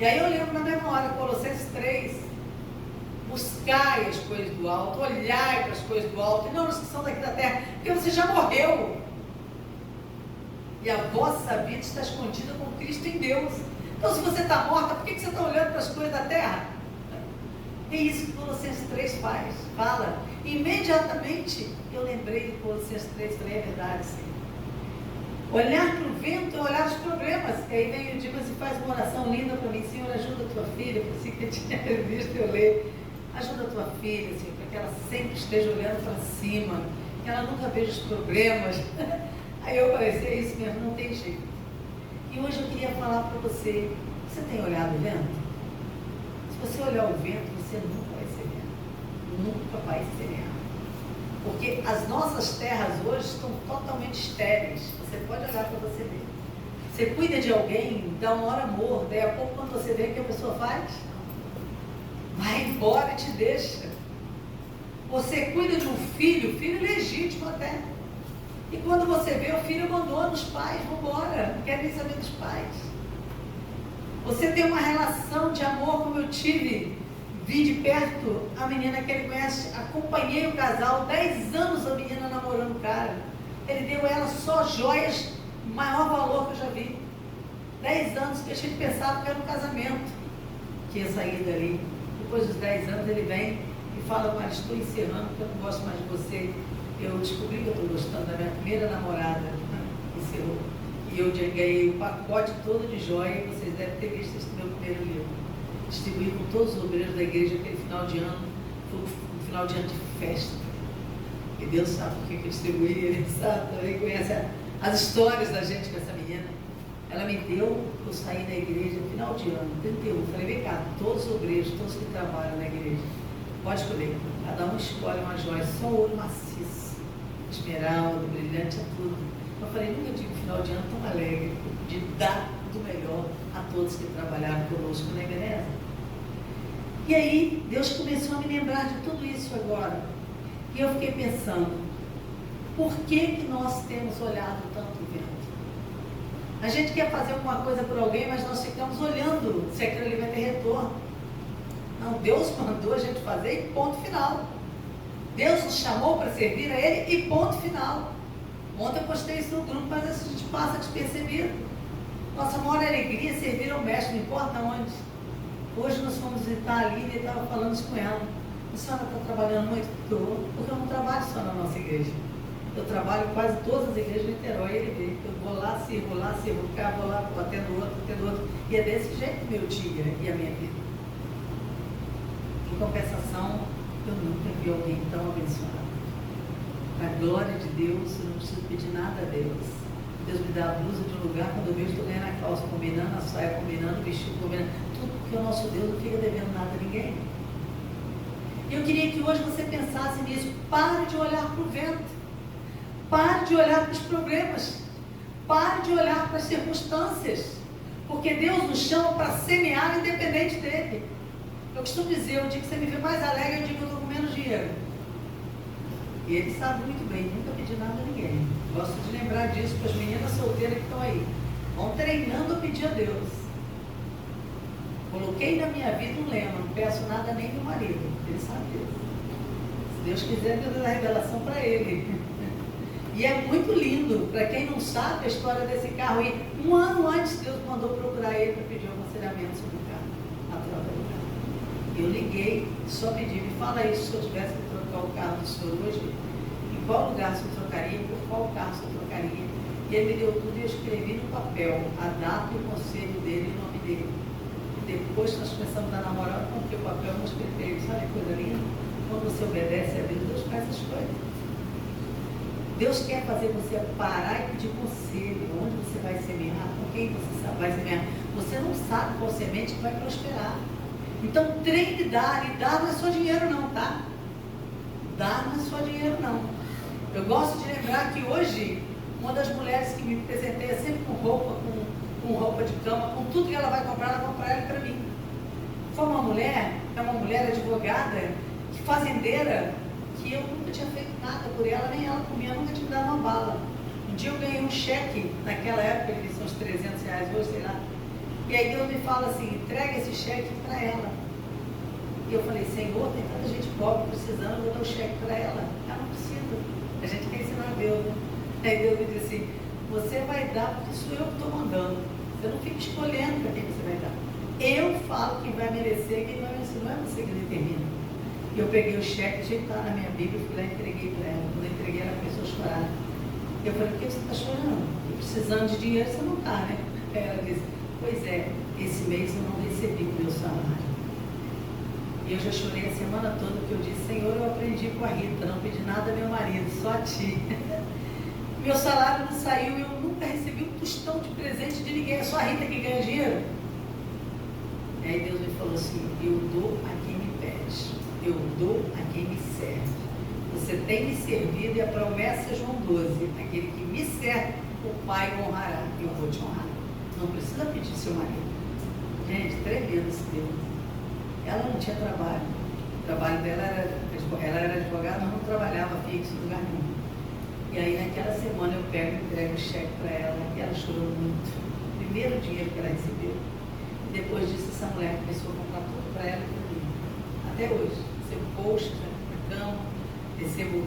E aí eu lembro na mesma hora, Colossenses 3, buscai as coisas do alto, olhai para as coisas do alto, e não as que são daqui da terra, porque você já morreu. E a vossa vida está escondida com Cristo em Deus. Então se você está morta, por que você está olhando para as coisas da terra? É isso que Colossenses 3 fala. Imediatamente eu lembrei de Colossenses 3, falei, é verdade, Senhor. Olhar para o vento é olhar os problemas. E aí vem o Dimas e faz uma oração linda para mim, Senhor, ajuda a tua filha, por isso que eu tinha visto eu ler. Ajuda a tua filha, Senhor, para que ela sempre esteja olhando para cima, que ela nunca veja os problemas. Aí eu falei, é isso mesmo, não tem jeito. E hoje eu queria falar para você, você tem olhado o vento? Se você olhar o vento, você nunca vai semear. Nunca vai semear. Porque as nossas terras hoje estão totalmente estéreis. Você pode olhar para você ver. Você cuida de alguém, dá uma hora amor, daí a pouco quando você vê o que a pessoa faz, vai embora e te deixa. Você cuida de um filho legítimo até. E quando você vê, o filho abandona os pais, vão embora, não quer nem saber dos pais. Você tem uma relação de amor como eu tive, vi de perto a menina que ele conhece, acompanhei o casal, 10 anos a menina namorando o cara. Ele deu a ela só joias, maior valor que eu já vi. 10 anos que a gente pensava que era um casamento que ia sair dali. Depois dos 10 anos ele vem e fala, mas estou encerrando porque eu não gosto mais de você. Eu descobri que eu estou gostando da minha primeira namorada. Encerrou. E eu ganhei o pacote todo de joia, vocês devem ter visto esse meu primeiro livro. Distribuí com todos os obreiros da igreja aquele final de ano, foi um final de ano de festa. E Deus sabe por que eu distribuí, ele sabe, também conhece as histórias da gente com essa menina. Ela me deu, eu saí da igreja no final de ano, 31. Falei, vem cá, todos os obreiros, todos que trabalham na igreja, pode escolher. Cada um escolhe uma joia, só ouro maciço, esmeralda, brilhante, é tudo. Eu falei, nunca tive um final de ano tão alegre de dar do melhor a todos que trabalharam conosco na Ebenezer. E aí, Deus começou a me lembrar de tudo isso agora. E eu fiquei pensando, por que nós temos olhado tanto o vento? A gente quer fazer alguma coisa por alguém, mas nós ficamos olhando se aquilo ali vai ter retorno. Não, Deus mandou a gente fazer e ponto final. Deus nos chamou para servir a Ele e ponto final. Ontem eu postei isso no grupo, mas a gente passa despercebido. Nossa maior alegria é servir ao mestre, não importa onde. Hoje nós fomos visitar a Lília e estava falando isso com ela. A senhora está trabalhando muito? Estou, porque eu não trabalho só na nossa igreja. Eu trabalho em quase todas as igrejas de Niterói, ele vê. Eu vou lá, sirvo, cá, vou lá, atendo outro. E é desse jeito meu dia e a minha vida. Em compensação, eu nunca vi alguém tão abençoado. A glória de Deus, eu não preciso pedir nada a Deus. Deus me dá a blusa de um lugar, quando eu vejo, estou ganhando a calça combinando, a saia combinando, o vestido combinando, tudo porque o nosso Deus não fica devendo nada a ninguém. Eu queria que hoje você pensasse nisso. Pare de olhar para o vento. Pare de olhar para os problemas. Pare de olhar para as circunstâncias. Porque Deus nos chama para semear independente dele. Eu costumo dizer, o dia que você me vê mais alegre, eu digo que eu estou com menos dinheiro. E ele sabe muito bem, nunca pedi nada a ninguém. Gosto de lembrar disso para as meninas solteiras que estão aí. Vão treinando a pedir a Deus. Coloquei na minha vida um lema, não peço nada nem do marido. Ele sabe disso. Se Deus quiser, Deus dá a revelação para ele. E é muito lindo, para quem não sabe a história desse carro aí. Um ano antes, Deus mandou procurar ele para pedir um aconselhamento sobre o carro, a troca do carro. Eu liguei, só pedi, me fala isso, se eu tivesse que trocar o carro do senhor hoje, em qual lugar o senhor trocaria, por qual carro o senhor trocaria? E Ele me deu tudo e eu escrevi no papel a data e o conselho dele e o nome dele. E depois nós começamos a namorar, porque o papel eu mostrei para ele. Sabe que coisa linda? Quando você obedece a Deus, Deus faz essas coisas. Deus quer fazer você parar e pedir conselho. Onde você vai semear? Com quem você vai semear? Você não sabe qual semente que vai prosperar. Então treine dar. E dar não é só dinheiro não, tá? Dar não é só dinheiro não. Eu gosto de lembrar que hoje, uma das mulheres que me presenteia sempre com roupa de cama, com tudo que ela vai comprar, ela compra ela para mim. Foi uma mulher, é uma mulher advogada, fazendeira, que eu nunca tinha feito nada por ela, nem ela por mim, eu nunca tinha dado uma bala. Um dia eu ganhei um cheque, naquela época, que são uns R$300 hoje, sei lá. E aí Deus me fala assim, entrega esse cheque para ela. E eu falei, Senhor, tem tanta gente pobre precisando, eu vou dar o cheque para ela. Ela não precisa. A gente quer ensinar a Deus, né? Aí Deus me disse assim, você vai dar porque sou eu que estou mandando. Você não fica escolhendo para quem você vai dar. Eu falo quem vai merecer, quem vai merecer, não é você que determina. E eu peguei o cheque, o cheque estava na minha Bíblia, fui lá e entreguei para ela. Quando eu entreguei, ela começou a chorar. Eu falei, por que você está chorando? Tô precisando de dinheiro, você não está, né? Aí ela disse, pois é, esse mês eu não recebi o meu salário. E eu já chorei a semana toda, porque eu disse, Senhor, eu aprendi com a Rita, não pedi nada ao meu marido, só a ti. Meu salário não saiu, eu nunca recebi um tostão de presente de ninguém, é só a Rita que ganha dinheiro. E aí Deus me falou assim, eu dou a quem me pede, eu dou a quem me serve. Você tem me servido e a promessa é João 12, aquele que me serve, o Pai o honrará, eu vou te honrar. Não precisa pedir seu marido. Gente, tremendo esse Deus. Ela não tinha trabalho. O trabalho dela ela era advogada, mas não trabalhava fixo em lugar nenhum. E aí naquela semana eu pego e entrego o cheque para ela e ela chorou muito. Primeiro dinheiro que ela recebeu. E depois disso essa mulher começou a comprar tudo para ela e para mim. Até hoje. Recebo colchas na cama, recebo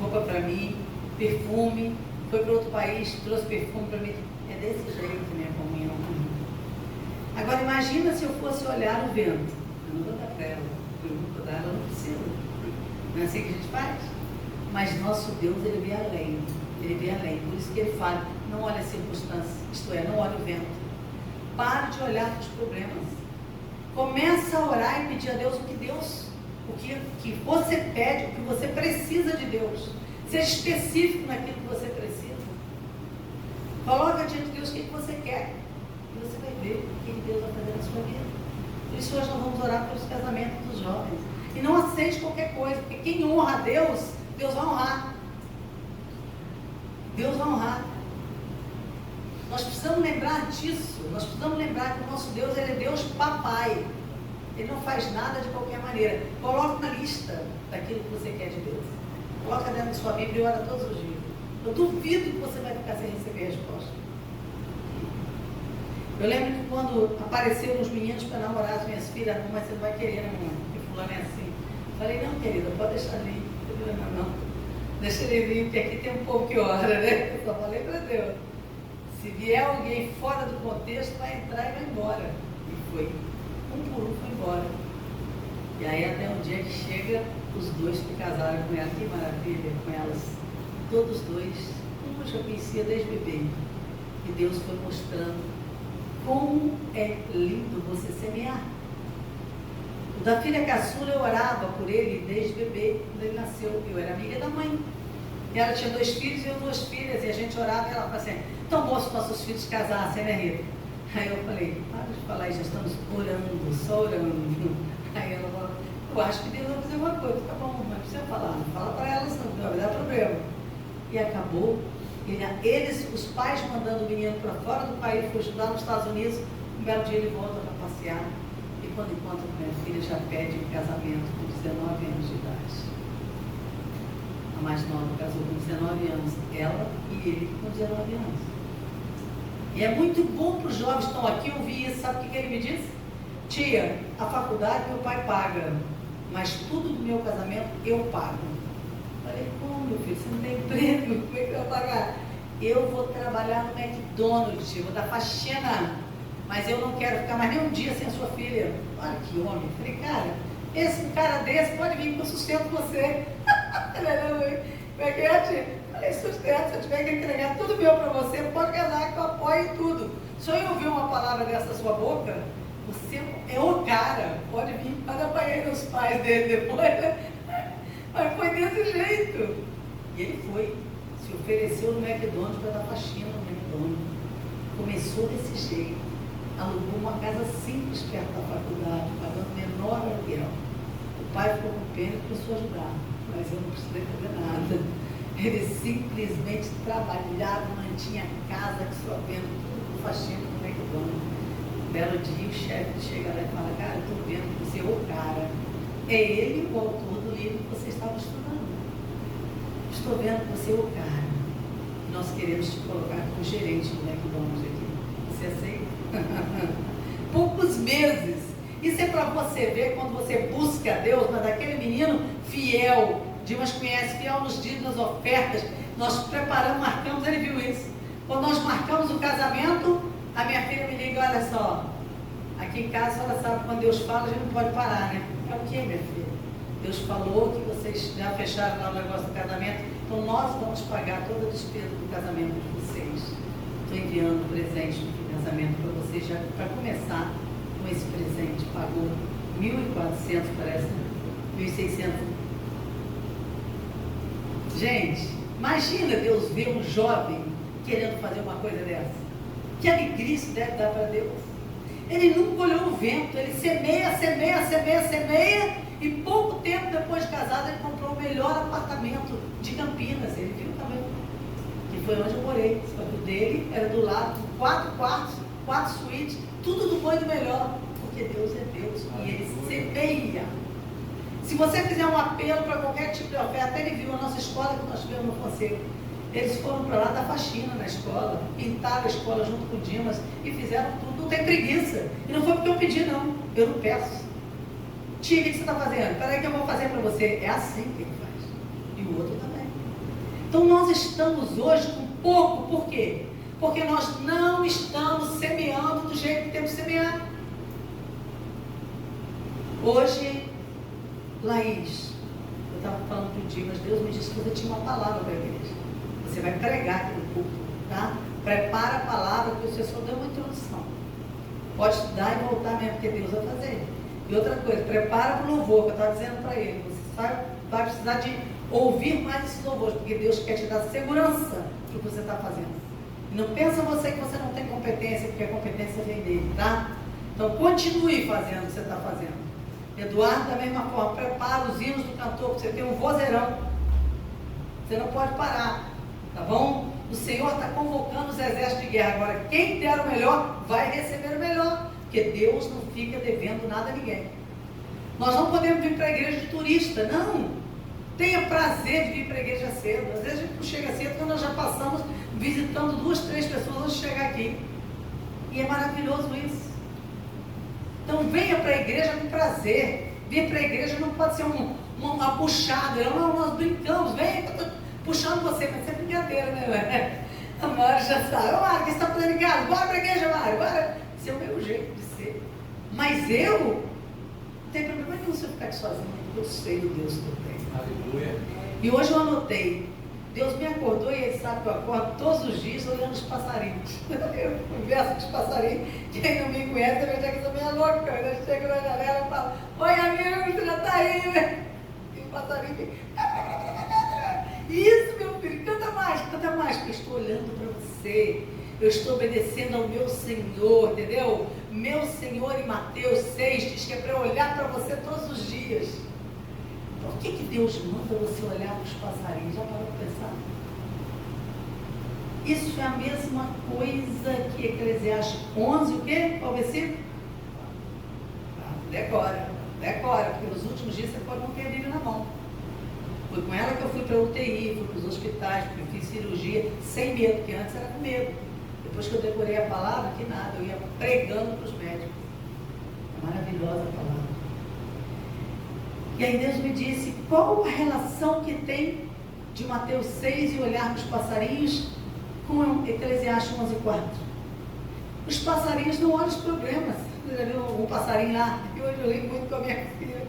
roupa para mim, perfume. Foi para outro país, trouxe perfume para mim. É desse jeito minha comunhão. Agora imagina se eu fosse olhar o vento. Eu não vou dar para ela. Eu não vou dar, ela não precisa. Não é assim que a gente faz? Mas nosso Deus, ele vê além. Ele vê além. Por isso que ele fala, não olha as circunstâncias, isto é, não olha o vento. Pare de olhar para os problemas. Começa a orar e pedir a Deus o que você pede, o que você precisa de Deus. Seja específico naquilo que você precisa. Coloca diante de Deus o que você quer. E você vai ver o que Deus vai fazer na sua vida. Por isso hoje nós vamos orar pelos casamentos dos jovens. E não aceite qualquer coisa, porque quem honra a Deus, Deus vai honrar. Deus vai honrar. Nós precisamos lembrar disso. Nós precisamos lembrar que o nosso Deus, ele é Deus papai. Ele não faz nada de qualquer maneira. Coloque na lista daquilo que você quer de Deus. Coloca dentro da sua Bíblia e ora todos os dias. Eu duvido que você vai ficar sem receber a resposta. Eu lembro que quando apareceram os meninos para namorar as minhas filhas, não, mas você não vai querer, né, mãe? Porque fulano é assim. Falei, não, querida, pode deixar ali. Não. Deixa ele vir, porque aqui tem um povo que ora, né? Eu só falei para Deus. Se vier alguém fora do contexto, vai entrar e vai embora. E foi. Um por um foi embora. E aí até um dia que chega, os dois que casaram com ela, que maravilha, com elas. Todos dois. Um eu já conhecia desde bebê. E Deus foi mostrando como é lindo você semear. O da filha caçula eu orava por ele desde bebê, quando ele nasceu. Eu era amiga da mãe. E ela tinha 2 filhos e eu 2 filhas. E a gente orava e ela falava assim, tão bom se nossos filhos casassem, né, Rita? Aí eu falei, para de falar, já estamos orando, só orando. Aí ela falou, eu acho que Deus vai fazer uma coisa. Tá bom, mas precisa falar. Não fala para elas, não vai dar problema. E acabou. Os pais mandando o menino para fora do país, foi estudar nos Estados Unidos. Um belo dia ele volta para passear. E quando encontra com minha filha, já pede um casamento com 19 anos de idade. A mais nova casou com 19 anos. Ela e ele com 19 anos. E é muito bom para os jovens que estão aqui ouvir isso. Sabe o que ele me disse? Tia, a faculdade meu pai paga, mas tudo do meu casamento eu pago. Falei, como, meu filho? Você não tem emprego? Como é que vai pagar? Eu vou trabalhar no McDonald's, vou dar faxina, mas eu não quero ficar mais nem um dia sem a sua filha. Olha que homem. Falei, cara, um cara desse pode vir que eu sustento você. Peguei a tia, falei, sustento, se eu tiver que entregar tudo meu para você, pode casar que eu apoio em tudo. Se eu ouvir uma palavra dessa da sua boca, você é o cara, pode vir. Mas apanhei nos pais dele depois, né? Mas foi desse jeito. E ele foi, se ofereceu no McDonald's para dar faxina no McDonald's. Começou desse jeito. Alugou uma casa simples perto da faculdade, pagando menor aluguel. O pai ficou com pena e começou a ajudar, mas eu não precisei fazer nada. Ele simplesmente trabalhava, mantinha a casa, que só vendo tudo com faxina no McDonald's. Um belo dia o chefe chega lá e fala, cara, eu estou vendo que você é o cara. É ele o autor do livro que você estava estudando. Estou vendo que você é o cara. Nós queremos te colocar como gerente do McDonald's aqui. Você aceita? Poucos meses. Isso é para você ver quando você busca a Deus, mas aquele menino fiel, Dimas conhece, fiel nos dias das ofertas. Nós preparamos, marcamos, ele viu isso. Quando nós marcamos o casamento, a minha filha me liga, olha só, aqui em casa ela sabe quando Deus fala, a gente não pode parar, né? É o que, minha filha? Deus falou que vocês já fecharam lá o negócio do casamento, então nós vamos pagar toda a despesa do casamento de vocês. Estou enviando presente do casamento para vocês, já para começar com esse presente. Pagou 1.400, parece, 1.600. Gente, imagina Deus ver um jovem querendo fazer uma coisa dessa. Que alegria isso deve dar para Deus. Ele nunca olhou o vento, ele semeia, e pouco tempo depois de casado ele comprou o melhor apartamento de Campinas. Ele viu também, que foi onde eu morei. Só que o dele era do lado, 4 quartos, 4 suítes, tudo do bom e do melhor, porque Deus é Deus e ele semeia. Se você fizer um apelo para qualquer tipo de oferta, ele viu a nossa escola que nós tivemos no Conselho. Eles foram para lá dar faxina na escola, pintaram a escola junto com o Dimas e fizeram tudo. Não tem preguiça. E não foi porque eu pedi, não. Eu não peço. Tia, o que você está fazendo? Peraí que eu vou fazer para você. É assim que ele faz. E o outro também. Então nós estamos hoje com pouco. Por quê? Porque nós não estamos semeando do jeito que temos que semear. Hoje, Laís, eu estava falando para o Dimas, Deus me disse que você tinha uma palavra para a igreja. Você vai pregar aqui no culto, tá? Prepara a palavra, porque você só deu uma introdução. Pode estudar e voltar mesmo, porque Deus vai fazer. E outra coisa, prepara para o louvor, que eu estava dizendo para ele. Você vai precisar de ouvir mais esses louvores, porque Deus quer te dar segurança para o que você está fazendo. E não pensa você que você não tem competência, porque a competência vem dele, tá? Então continue fazendo o que você está fazendo. Eduardo, da mesma forma, prepara os hinos do cantor, porque você tem um vozeirão. Você não pode parar. Tá bom? O Senhor está convocando os exércitos de guerra. Agora, quem der o melhor, vai receber o melhor. Porque Deus não fica devendo nada a ninguém. Nós não podemos vir para a igreja de turista, não. Tenha prazer de vir para a igreja cedo. Às vezes a gente não chega cedo, quando nós já passamos visitando 2, 3 pessoas antes de chegar aqui. E é maravilhoso isso. Então venha para a igreja com prazer. Vir para a igreja não pode ser uma puxada. Não, nós brincamos. Venha que eu estou puxando você, mas isso é brincadeira, né? A Mari já sabe. Ô Mari, o que você está fazendo em casa? Bora para a igreja, Mari, bora. Esse é o meu jeito de ser. Mas eu não tenho problema nenhum se eu ficar aqui sozinha, porque eu sei o Deus que eu tenho. Aleluia. E hoje eu anotei. Deus me acordou e ele sabe que eu acordo todos os dias olhando os passarinhos. Eu converso com os passarinhos. Quem não me conhece vai achar que eu sou meio louca. Eu chego na galera e falo, oi amigo, você já está aí, né? E o passarinho fica... Isso, meu filho, canta mais, porque eu estou olhando para você. Eu estou obedecendo ao meu Senhor, entendeu? Meu Senhor em Mateus 6 diz que é para eu olhar para você todos os dias. Por que Deus manda você olhar para os passarinhos? Já parou para pensar? Isso é a mesma coisa que Eclesiastes 11, o quê? Qual versículo? Decora, porque nos últimos dias você pode não ter a Bíblia na mão. Foi com ela que eu fui para a UTI, fui para os hospitais, porque eu fiz cirurgia sem medo, porque antes era com medo. Depois que eu decorei a palavra, que nada, eu ia pregando para os médicos. É maravilhosa a palavra. E aí Deus me disse, qual a relação que tem de Mateus 6 e olhar para os passarinhos com Eclesiastes 11:4? Os passarinhos não olham os problemas. Você já viu um passarinho lá? E hoje eu li muito com a minha filha.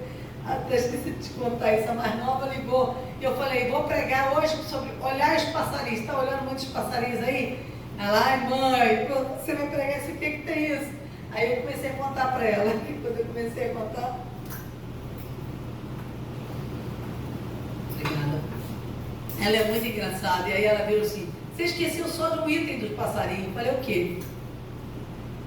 Até esqueci de te contar isso, a mais nova ligou. E eu falei, vou pregar hoje sobre olhar os passarinhos. Está olhando muitos passarinhos aí? Ela, ai mãe, você vai pregar isso, o que tem isso? Aí eu comecei a contar para ela. E quando eu comecei a contar... Obrigada. Ela é muito engraçada. E aí ela virou assim, você esqueceu só de um item dos passarinhos. Eu falei, o quê?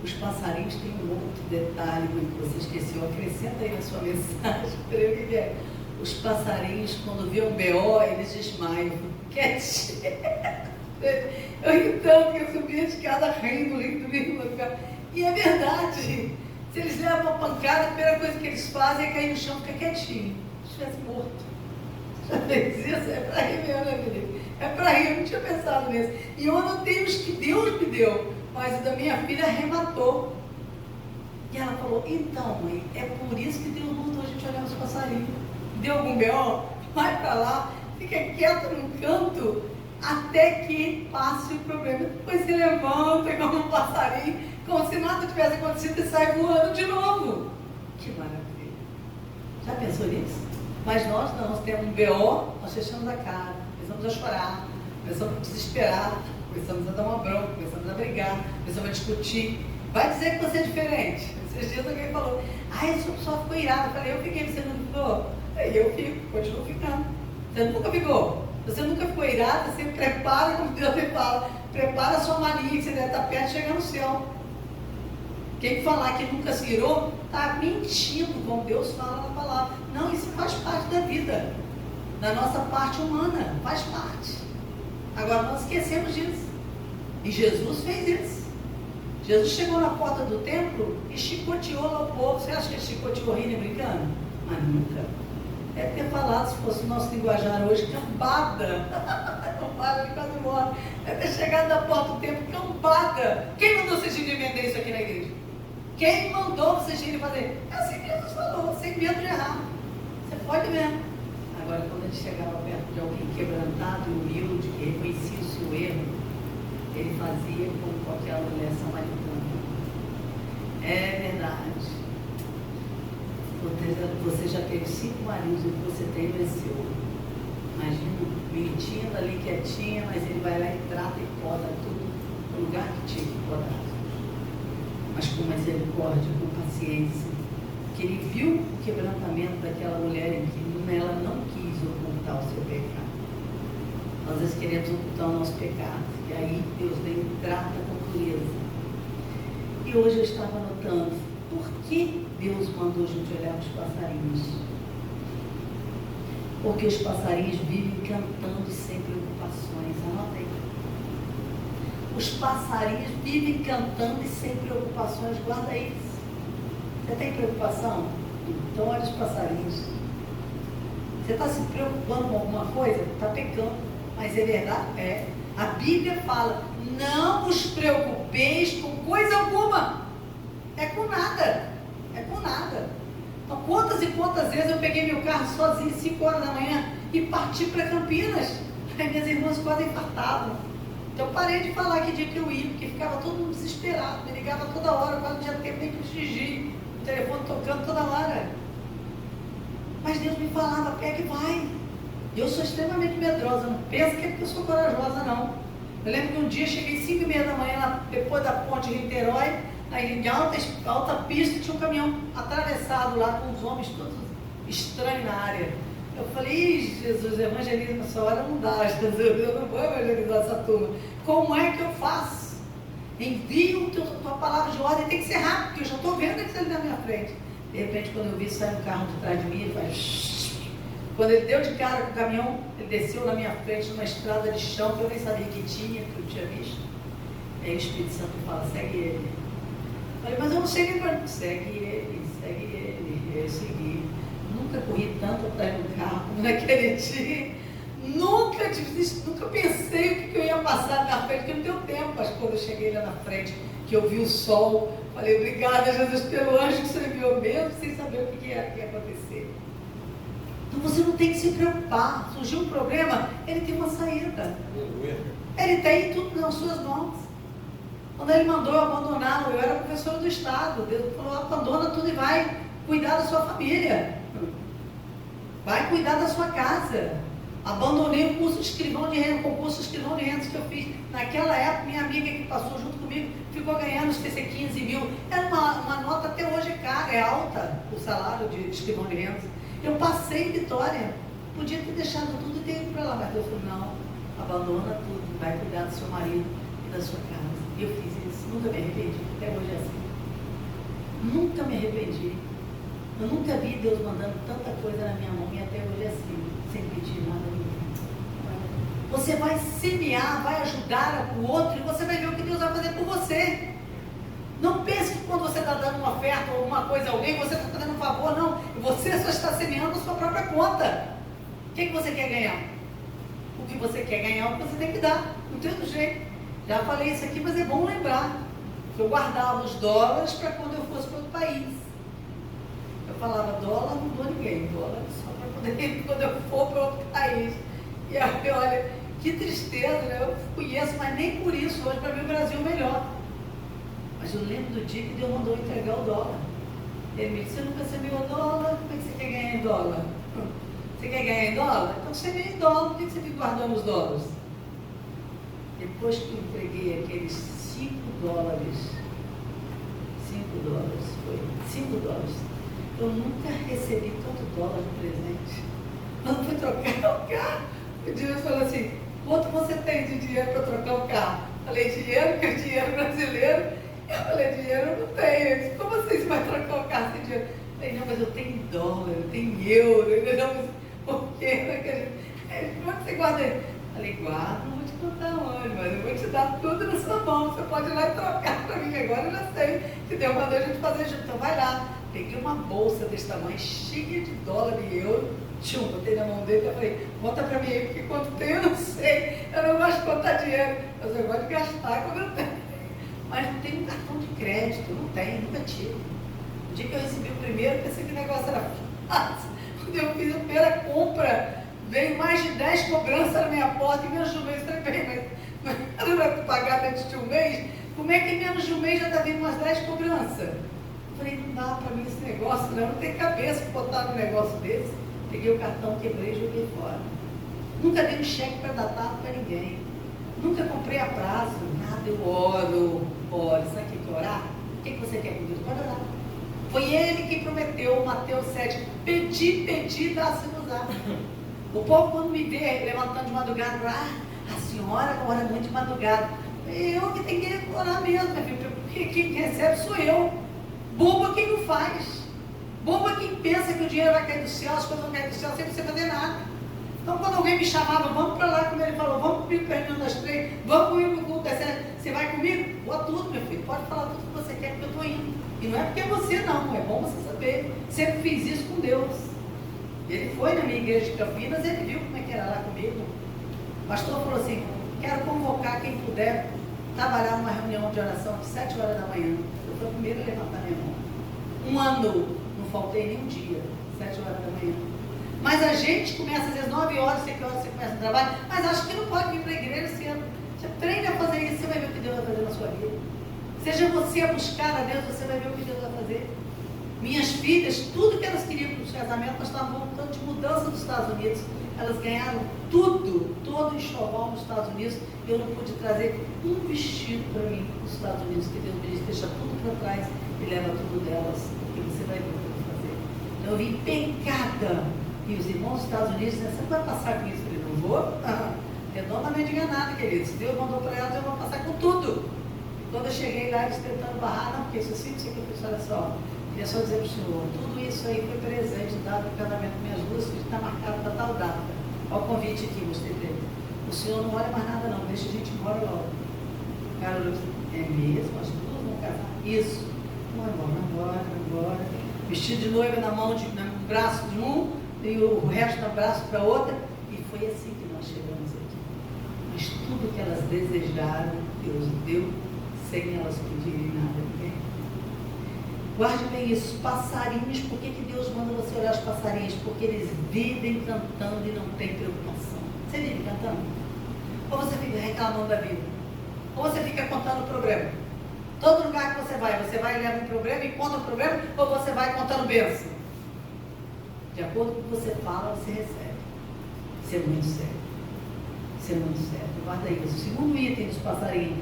Os passarinhos têm um outro detalhe que você esqueceu. Acrescenta aí na sua mensagem. Peraí, o que é? Os passarinhos, quando vê um BO, eles desmaiam. Quietinho. Eu ri tanto que eu subi a escada rindo. E é verdade. Se eles levam uma pancada, a primeira coisa que eles fazem é cair no chão e ficar quietinho. Se estivesse morto. Já fez isso? É para rir mesmo, né, Felipe? É para rir, eu não tinha pensado nisso. E eu anotei os que Deus me deu, mas o da minha filha arrematou. E ela falou, então mãe, é por isso que Deus mandou a gente olhar os passarinhos. Deu algum B.O., vai para lá, fica quieto num canto, até que passe o problema. Depois se levanta como um passarinho, como se nada tivesse acontecido e sai voando de novo. Que maravilha. Já pensou nisso? Mas nós não, nós temos um B.O., nós fechamos a cara, começamos a chorar, começamos a desesperar, começamos a dar uma bronca, começamos a brigar, começamos a discutir. Vai dizer que você é diferente. Esses dias alguém falou, essa pessoa ficou irada. Eu falei, eu fiquei, você não ficou? Aí eu fico, continuo ficando. Você nunca ficou? Você nunca ficou irada? Você prepara, como Deus me fala, prepara a sua malinha, que você deve estar perto de chegar no céu. Quem falar que nunca se irou, está mentindo, como Deus fala na palavra. Não, isso faz parte da vida, da nossa parte humana, faz parte. Agora nós esquecemos disso. E Jesus fez isso. Jesus chegou na porta do templo e chicoteou lá o povo. Você acha que ele chicoteou rindo e brincando? Mas nunca. É ter falado, se fosse o nosso linguajar hoje, cambada. Cambada, ele quase morre. É ter chegado na porta do templo, cambada. Quem mandou vocês irem vender isso aqui na igreja? Quem mandou vocês irem fazer? É assim que Jesus falou, sem medo de errar. Você pode ver. Agora, quando ele chegava perto de alguém quebrantado e humilde, que reconhecia o seu erro, ele fazia como qualquer mulher samaritana. É verdade. Você já teve 5 maridos e o que você tem é seu. Imagina, mentindo ali quietinha, mas ele vai lá e trata e poda tudo no lugar que tinha que podar. Mas com misericórdia, com paciência. Que ele viu o quebrantamento daquela mulher em que ela não quis ocultar o seu pecado. Nós às vezes queremos ocultar o nosso pecado. E aí Deus vem e trata com pureza. E hoje eu estava notando, por que Deus mandou a gente olhar os passarinhos? Porque os passarinhos vivem cantando sem preocupações. Anota aí. Os passarinhos vivem cantando e sem preocupações. Guarda isso. Você tem preocupação? Então olha os passarinhos. Você está se preocupando com alguma coisa? Está pecando. Mas é verdade? É. A Bíblia fala, não vos preocupeis com coisa alguma. É com nada. É com nada. Então, quantas e quantas vezes eu peguei meu carro sozinho, 5 horas da manhã, e parti para Campinas. Aí minhas irmãs quase infartavam. Então, eu parei de falar que dia que eu ia, porque ficava todo mundo desesperado. Me ligava toda hora, quase não tinha tempo nem para dirigir. O telefone tocando toda hora. Mas Deus me falava, pega e vai. Eu sou extremamente medrosa, não pensa que é porque eu sou corajosa, não. Eu lembro que um dia cheguei 5h30 da manhã, lá, depois da ponte de Niterói, aí em alta pista, tinha um caminhão atravessado lá com os homens todos estranhos na área. Eu falei, Jesus, evangelismo nessa hora não dá, Jesus, eu não vou evangelizar essa turma. Como é que eu faço? Envio tua palavra de ordem, tem que ser rápido, porque eu já estou vendo eles ali na minha frente. De repente, quando eu vi sair um carro de trás de mim, ele faz... Quando ele deu de cara com o caminhão, ele desceu na minha frente, numa estrada de chão, que eu nem sabia que eu tinha visto. Aí o Espírito Santo fala, segue ele. Eu falei, mas eu não sei nem para... Segue ele. Eu segui. Nunca corri tanto atrás do carro como naquele dia. Nunca pensei o que eu ia passar na frente, porque não deu tempo. Mas quando eu cheguei lá na frente, que eu vi o sol, falei, obrigada, Jesus, pelo anjo que você enviou mesmo, sem saber o que ia acontecer. Então você não tem que se preocupar. Surgiu um problema, ele tem uma saída. Ele tem tudo nas suas mãos. Quando ele mandou eu abandoná-lo, eu era professora do Estado. Deus falou, abandona tudo e vai cuidar da sua família. Vai cuidar da sua casa. Abandonei o curso de escrivão de renda, concurso de escrivão de rendas que eu fiz. Naquela época, minha amiga que passou junto comigo ficou ganhando, não sei se 15 mil. Era uma nota, até hoje é cara, é alta o salário de escrivão de rendas. Eu passei em Vitória. Podia ter deixado tudo e ter ido para lá, mas Deus falou, não, abandona tudo, vai cuidar do seu marido e da sua casa. E eu fiz isso, nunca me arrependi, até hoje é assim. Nunca me arrependi. Eu nunca vi Deus mandando tanta coisa na minha mão e até hoje é assim, sem pedir nada a ninguém. Você vai semear, vai ajudar o outro e você vai ver o que Deus vai fazer por você. Não pense que quando você está dando uma oferta ou uma coisa a alguém, você está fazendo um favor, não. Você só está semeando a sua própria conta. O que você quer ganhar? O que você quer ganhar é o que você tem que dar. Não tem outro jeito. Já falei isso aqui, mas é bom lembrar. Eu guardava os dólares para quando eu fosse para outro país. Eu falava, dólar não dou ninguém, dólar só para poder quando eu for para outro país. E aí, olha, que tristeza, né? Eu conheço, mas nem por isso hoje para mim o Brasil é melhor. Mas eu lembro do dia que Deus mandou entregar o dólar. Ele me disse, você nunca semeou dólar, como é que você quer ganhar em dólar? Você quer ganhar em dólar? Então você ganha em dólar, por que você fica guardando os dólares? Depois que eu entreguei aqueles 5 dólares, foi 5 dólares, eu nunca recebi tanto dólar de presente. Quando fui trocar o carro, o Deus falou assim, quanto você tem de dinheiro para trocar o carro? Falei, dinheiro, que é dinheiro brasileiro. Eu falei, dinheiro eu não tenho. Ele disse, como você vai trocar o carro sem dinheiro? Eu falei, não, mas eu tenho dólar, eu tenho euro, entendeu? Por quê? Quando você guarda ele? Falei, guarda, não vou te contar onde, mas eu vou te dar tudo na sua mão. Você pode ir lá e trocar para mim, agora eu já sei que Deus mandou a gente fazer junto. Então vai lá. Peguei uma bolsa desse tamanho, cheia de dólar e euro, botei na mão dele e falei, conta para mim aí, porque quanto tem eu não sei. Eu não gosto de contar dinheiro, mas eu gosto de gastar quando eu tenho. Mas não tenho um cartão de crédito, não tenho, nunca tive. O dia que eu recebi o primeiro, pensei que o negócio era fácil. Quando eu fiz a primeira compra, veio mais de 10 cobranças na minha porta e menos de um mês também, mas não vai pagar dentro de um mês? Como é que em menos de um mês já está vindo umas 10 cobranças? Eu falei, não dá para mim esse negócio, não tem cabeça para botar num negócio desse. Peguei o cartão, quebrei e joguei fora. Nunca dei um cheque para datado para ninguém. Nunca comprei a prazo, nada, eu oro. Sabe o que é orar? O que você quer com Deus? Pode orar. Foi ele que prometeu, Mateus 7, pedi, dá-se-nos-á. O povo quando me vê levantando de madrugada, a senhora ora muito de madrugada. Eu que tenho que orar mesmo, minha filha, porque quem recebe sou eu. Bobo é quem não faz. Bobo é quem pensa que o dinheiro vai cair do céu, as coisas vão cair do céu sem você fazer nada. Então quando alguém me chamava, vamos para lá, como ele falou, vamos comigo para a reunião das 3, vamos comigo para o culto das 7, você vai comigo? Vou tudo, meu filho, pode falar tudo que você quer, porque eu estou indo. E não é porque é você não, é bom você saber. Sempre fiz isso com Deus. Ele foi na minha igreja de Campinas, ele viu como é que era lá comigo. O pastor falou assim, quero convocar quem puder trabalhar numa reunião de oração de 7 horas da manhã. Eu fui a primeira a levantar minha mão. Um ano, não faltei nem um dia, 7 horas da manhã. Mas a gente começa às vezes 9 horas, sei que horas você começa o trabalho, mas acho que não pode vir para a igreja cedo. Você treina a fazer isso, você vai ver o que Deus vai fazer na sua vida. Seja você a buscar a Deus, você vai ver o que Deus vai fazer. Minhas filhas, tudo que elas queriam para os casamentos, nós estávamos voltando de mudança dos Estados Unidos. Elas ganharam tudo, todo enxoval nos Estados Unidos. E eu não pude trazer um vestido para mim nos Estados Unidos, que Deus me disse, deixa tudo para trás e leva tudo delas, porque você vai ver o que eu vou fazer. Então eu vim pecada. E os irmãos dos Estados Unidos, você não vai passar com isso? Eu falei, não vou? Redondamente enganada, queridos. Deus mandou para elas, eu vou passar com tudo. Quando eu cheguei lá, eles tentando barrar, não, porque isso assim, isso aqui, eu falei, olha só, queria só dizer para o senhor, tudo isso aí foi presente dado no casamento com minhas duas filhas, está marcado para tal data. Olha o convite aqui, mostrei para ele. O senhor não olha mais nada não, deixa a gente embora logo. O cara olhou assim, é mesmo? As duas vão casar? Isso. Vamos embora. Vestido de noiva na mão, no braço de um, e o resto no braço para outra. E foi assim que nós chegamos aqui. Mas tudo que elas desejaram, Deus deu, sem elas pedirem nada a ninguém. Guarde bem isso, passarinhos, por que Deus manda você olhar os passarinhos? Porque eles vivem cantando e não tem preocupação. Você vive cantando? Ou você fica reclamando da vida? Ou você fica contando o problema? Todo lugar que você vai e leva um problema e conta o problema, ou você vai contando bênção? De acordo com o que você fala, você recebe. Isso é muito sério. Isso é muito sério. Guarda isso. O segundo item dos passarinhos,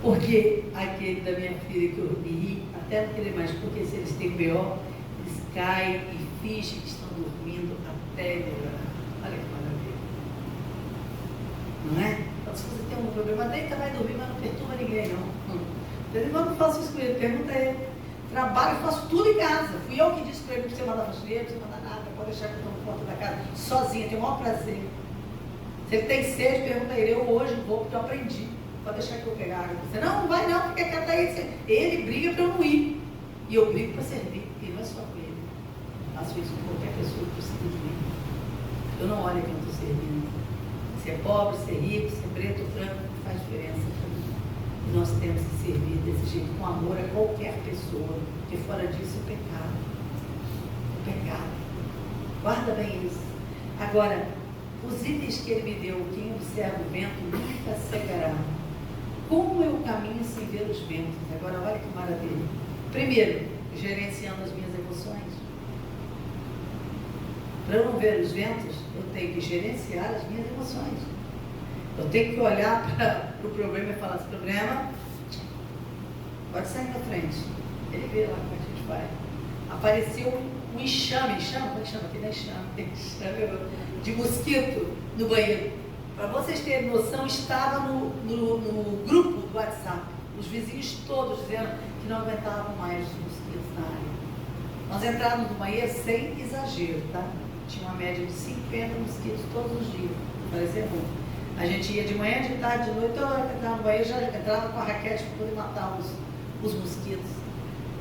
porque aquele da minha filha que eu ri, até não querer mais, porque se eles têm BO, eles caem e fingem que estão dormindo até melhorar. Olha que maravilha. Não é? Então, se você tem um problema, deita, vai dormir, mas não perturba ninguém, não. De vez em quando eu faço isso com ele, pergunta a ele. Trabalho, faço tudo em casa. Fui eu que disse para ele que você mandar faxineiro, você manda nada, pode deixar que eu tomo conta da casa, sozinha, tenho o maior prazer. Se ele tem sede, pergunta a ele. Eu hoje vou porque eu aprendi. Pode deixar que eu pegar água. Você não vai não, porque quer estar aí. Ele briga para eu não ir. E eu brigo para servir. E não é só com ele. Eu faço isso com qualquer pessoa que precisa de mim. Eu não olho quem eu estou servindo. Se é pobre, se é rico, se é preto ou branco, não faz diferença para mim. E nós temos que servir desse jeito, com amor a qualquer pessoa. Porque fora disso é pecado. É pecado. Guarda bem isso. Agora, os itens que ele me deu, quem observa o vento nunca cegará. Como eu caminho sem ver os ventos? Agora, olha que maravilha. Primeiro, gerenciando as minhas emoções. Para eu não ver os ventos, eu tenho que gerenciar as minhas emoções. Eu tenho que olhar para o problema e falar: esse problema pode sair na frente. Ele vê lá como a gente vai. Apareceu um enxame, como é que chama? Aqui não é enxame, de mosquito no banheiro. Para vocês terem noção, estava no grupo do WhatsApp, os vizinhos todos dizendo que não aguentavam mais os mosquitos na área. Nós entrávamos no banheiro sem exagero, tá? Tinha uma média de 50 mosquitos todos os dias, parecia muito. A gente ia de manhã, de tarde, de noite, toda hora que entrava no banheiro, já entrava com a raquete para poder matar os mosquitos.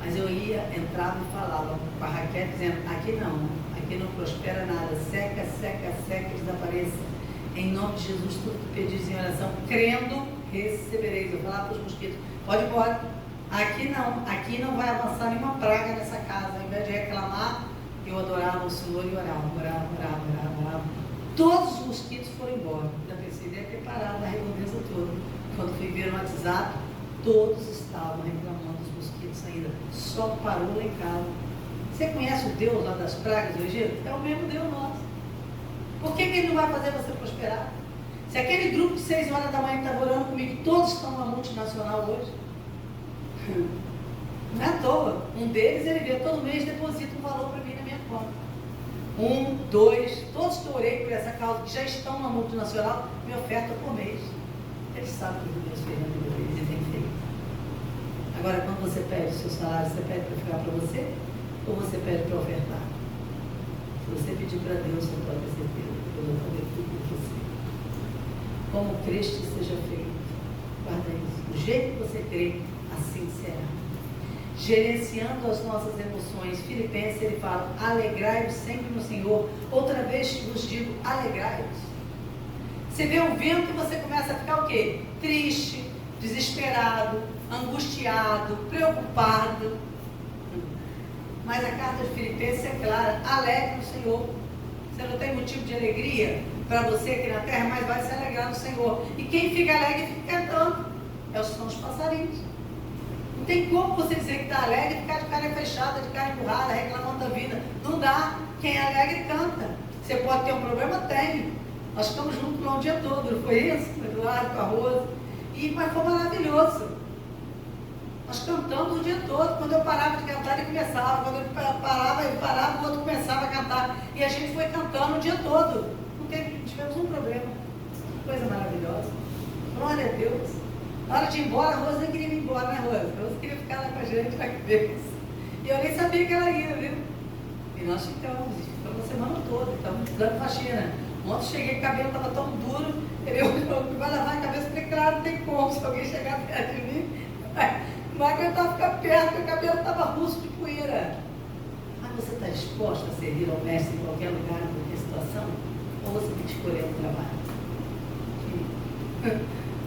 Mas eu ia, entrava e falava com a raquete, dizendo: aqui não prospera nada, seca, seca, seca, desapareça. Em nome de Jesus, tudo que pedis em oração, crendo, recebereis. Eu falava para os mosquitos: pode ir embora, aqui não vai avançar nenhuma praga nessa casa. Ao invés de reclamar, eu adorava o Senhor e orava. Todos os mosquitos foram embora. Já pensei, deve ter parado a redondeza toda. Quando fui ver no WhatsApp, todos estavam reclamando dos mosquitos ainda. Só parou lá em casa. Você conhece o Deus lá das pragas do Egito? É o mesmo Deus nosso. Por que ele não vai fazer você prosperar? Se aquele grupo de 6 horas da manhã que estava orando comigo, todos estão numa multinacional hoje. Não é à toa. Um deles, ele vê todo mês, deposita um valor para mim na minha conta. 1, 2, todos que eu orei por essa causa, que já estão numa multinacional, me ofertam por mês. Eles sabem que Deus fez na vida deles e tem feito. Agora, quando você pede o seu salário, você pede para ficar para você ou você pede para ofertar? Se você pedir para Deus, você pode ter certeza que Deus vai fazer tudo por você. Como creste seja feito. Guarda isso. Do jeito que você crê, assim será. Gerenciando as nossas emoções. Filipenses, ele fala: alegrai-vos sempre no Senhor. Outra vez vos digo: alegrai-vos. Você vê um vento e você começa a ficar o quê? Triste, desesperado, angustiado, preocupado. Mas a carta de Filipenses é clara: alegre no Senhor. Você não tem motivo de alegria para você aqui na terra, mas vai se alegrar no Senhor. E quem fica alegre fica cantando. São os passarinhos. Não tem como você dizer que está alegre e ficar de cara fechada, de cara empurrada, reclamando da vida. Não dá. Quem é alegre canta. Você pode ter um problema? Tem. Nós ficamos juntos lá o dia todo, não foi isso? Com o Eduardo, com a Rosa. Mas foi maravilhoso. Nós cantamos o dia todo. Quando eu parava de cantar, ele começava. Quando ele parava, o outro começava a cantar. E a gente foi cantando o dia todo. Não tivemos um problema. Coisa maravilhosa. Glória a Deus. Na hora de ir embora, a Rosa nem queria ir embora, né, Rosa? A Rosa queria ficar lá com a gente, lá que Deus. E eu nem sabia que ela ia, viu? E nós ficamos a semana toda, estamos dando faxina. Ontem cheguei, o cabelo estava tão duro, ele olhou: vai lavar a cabeça, porque claro, não tem como. Se alguém chegar perto de mim, não vai aguentar ficar perto, porque o cabelo estava russo de poeira. Mas você está disposto a servir ao mestre em qualquer lugar, em qualquer situação? Ou você tem que escolher um trabalho?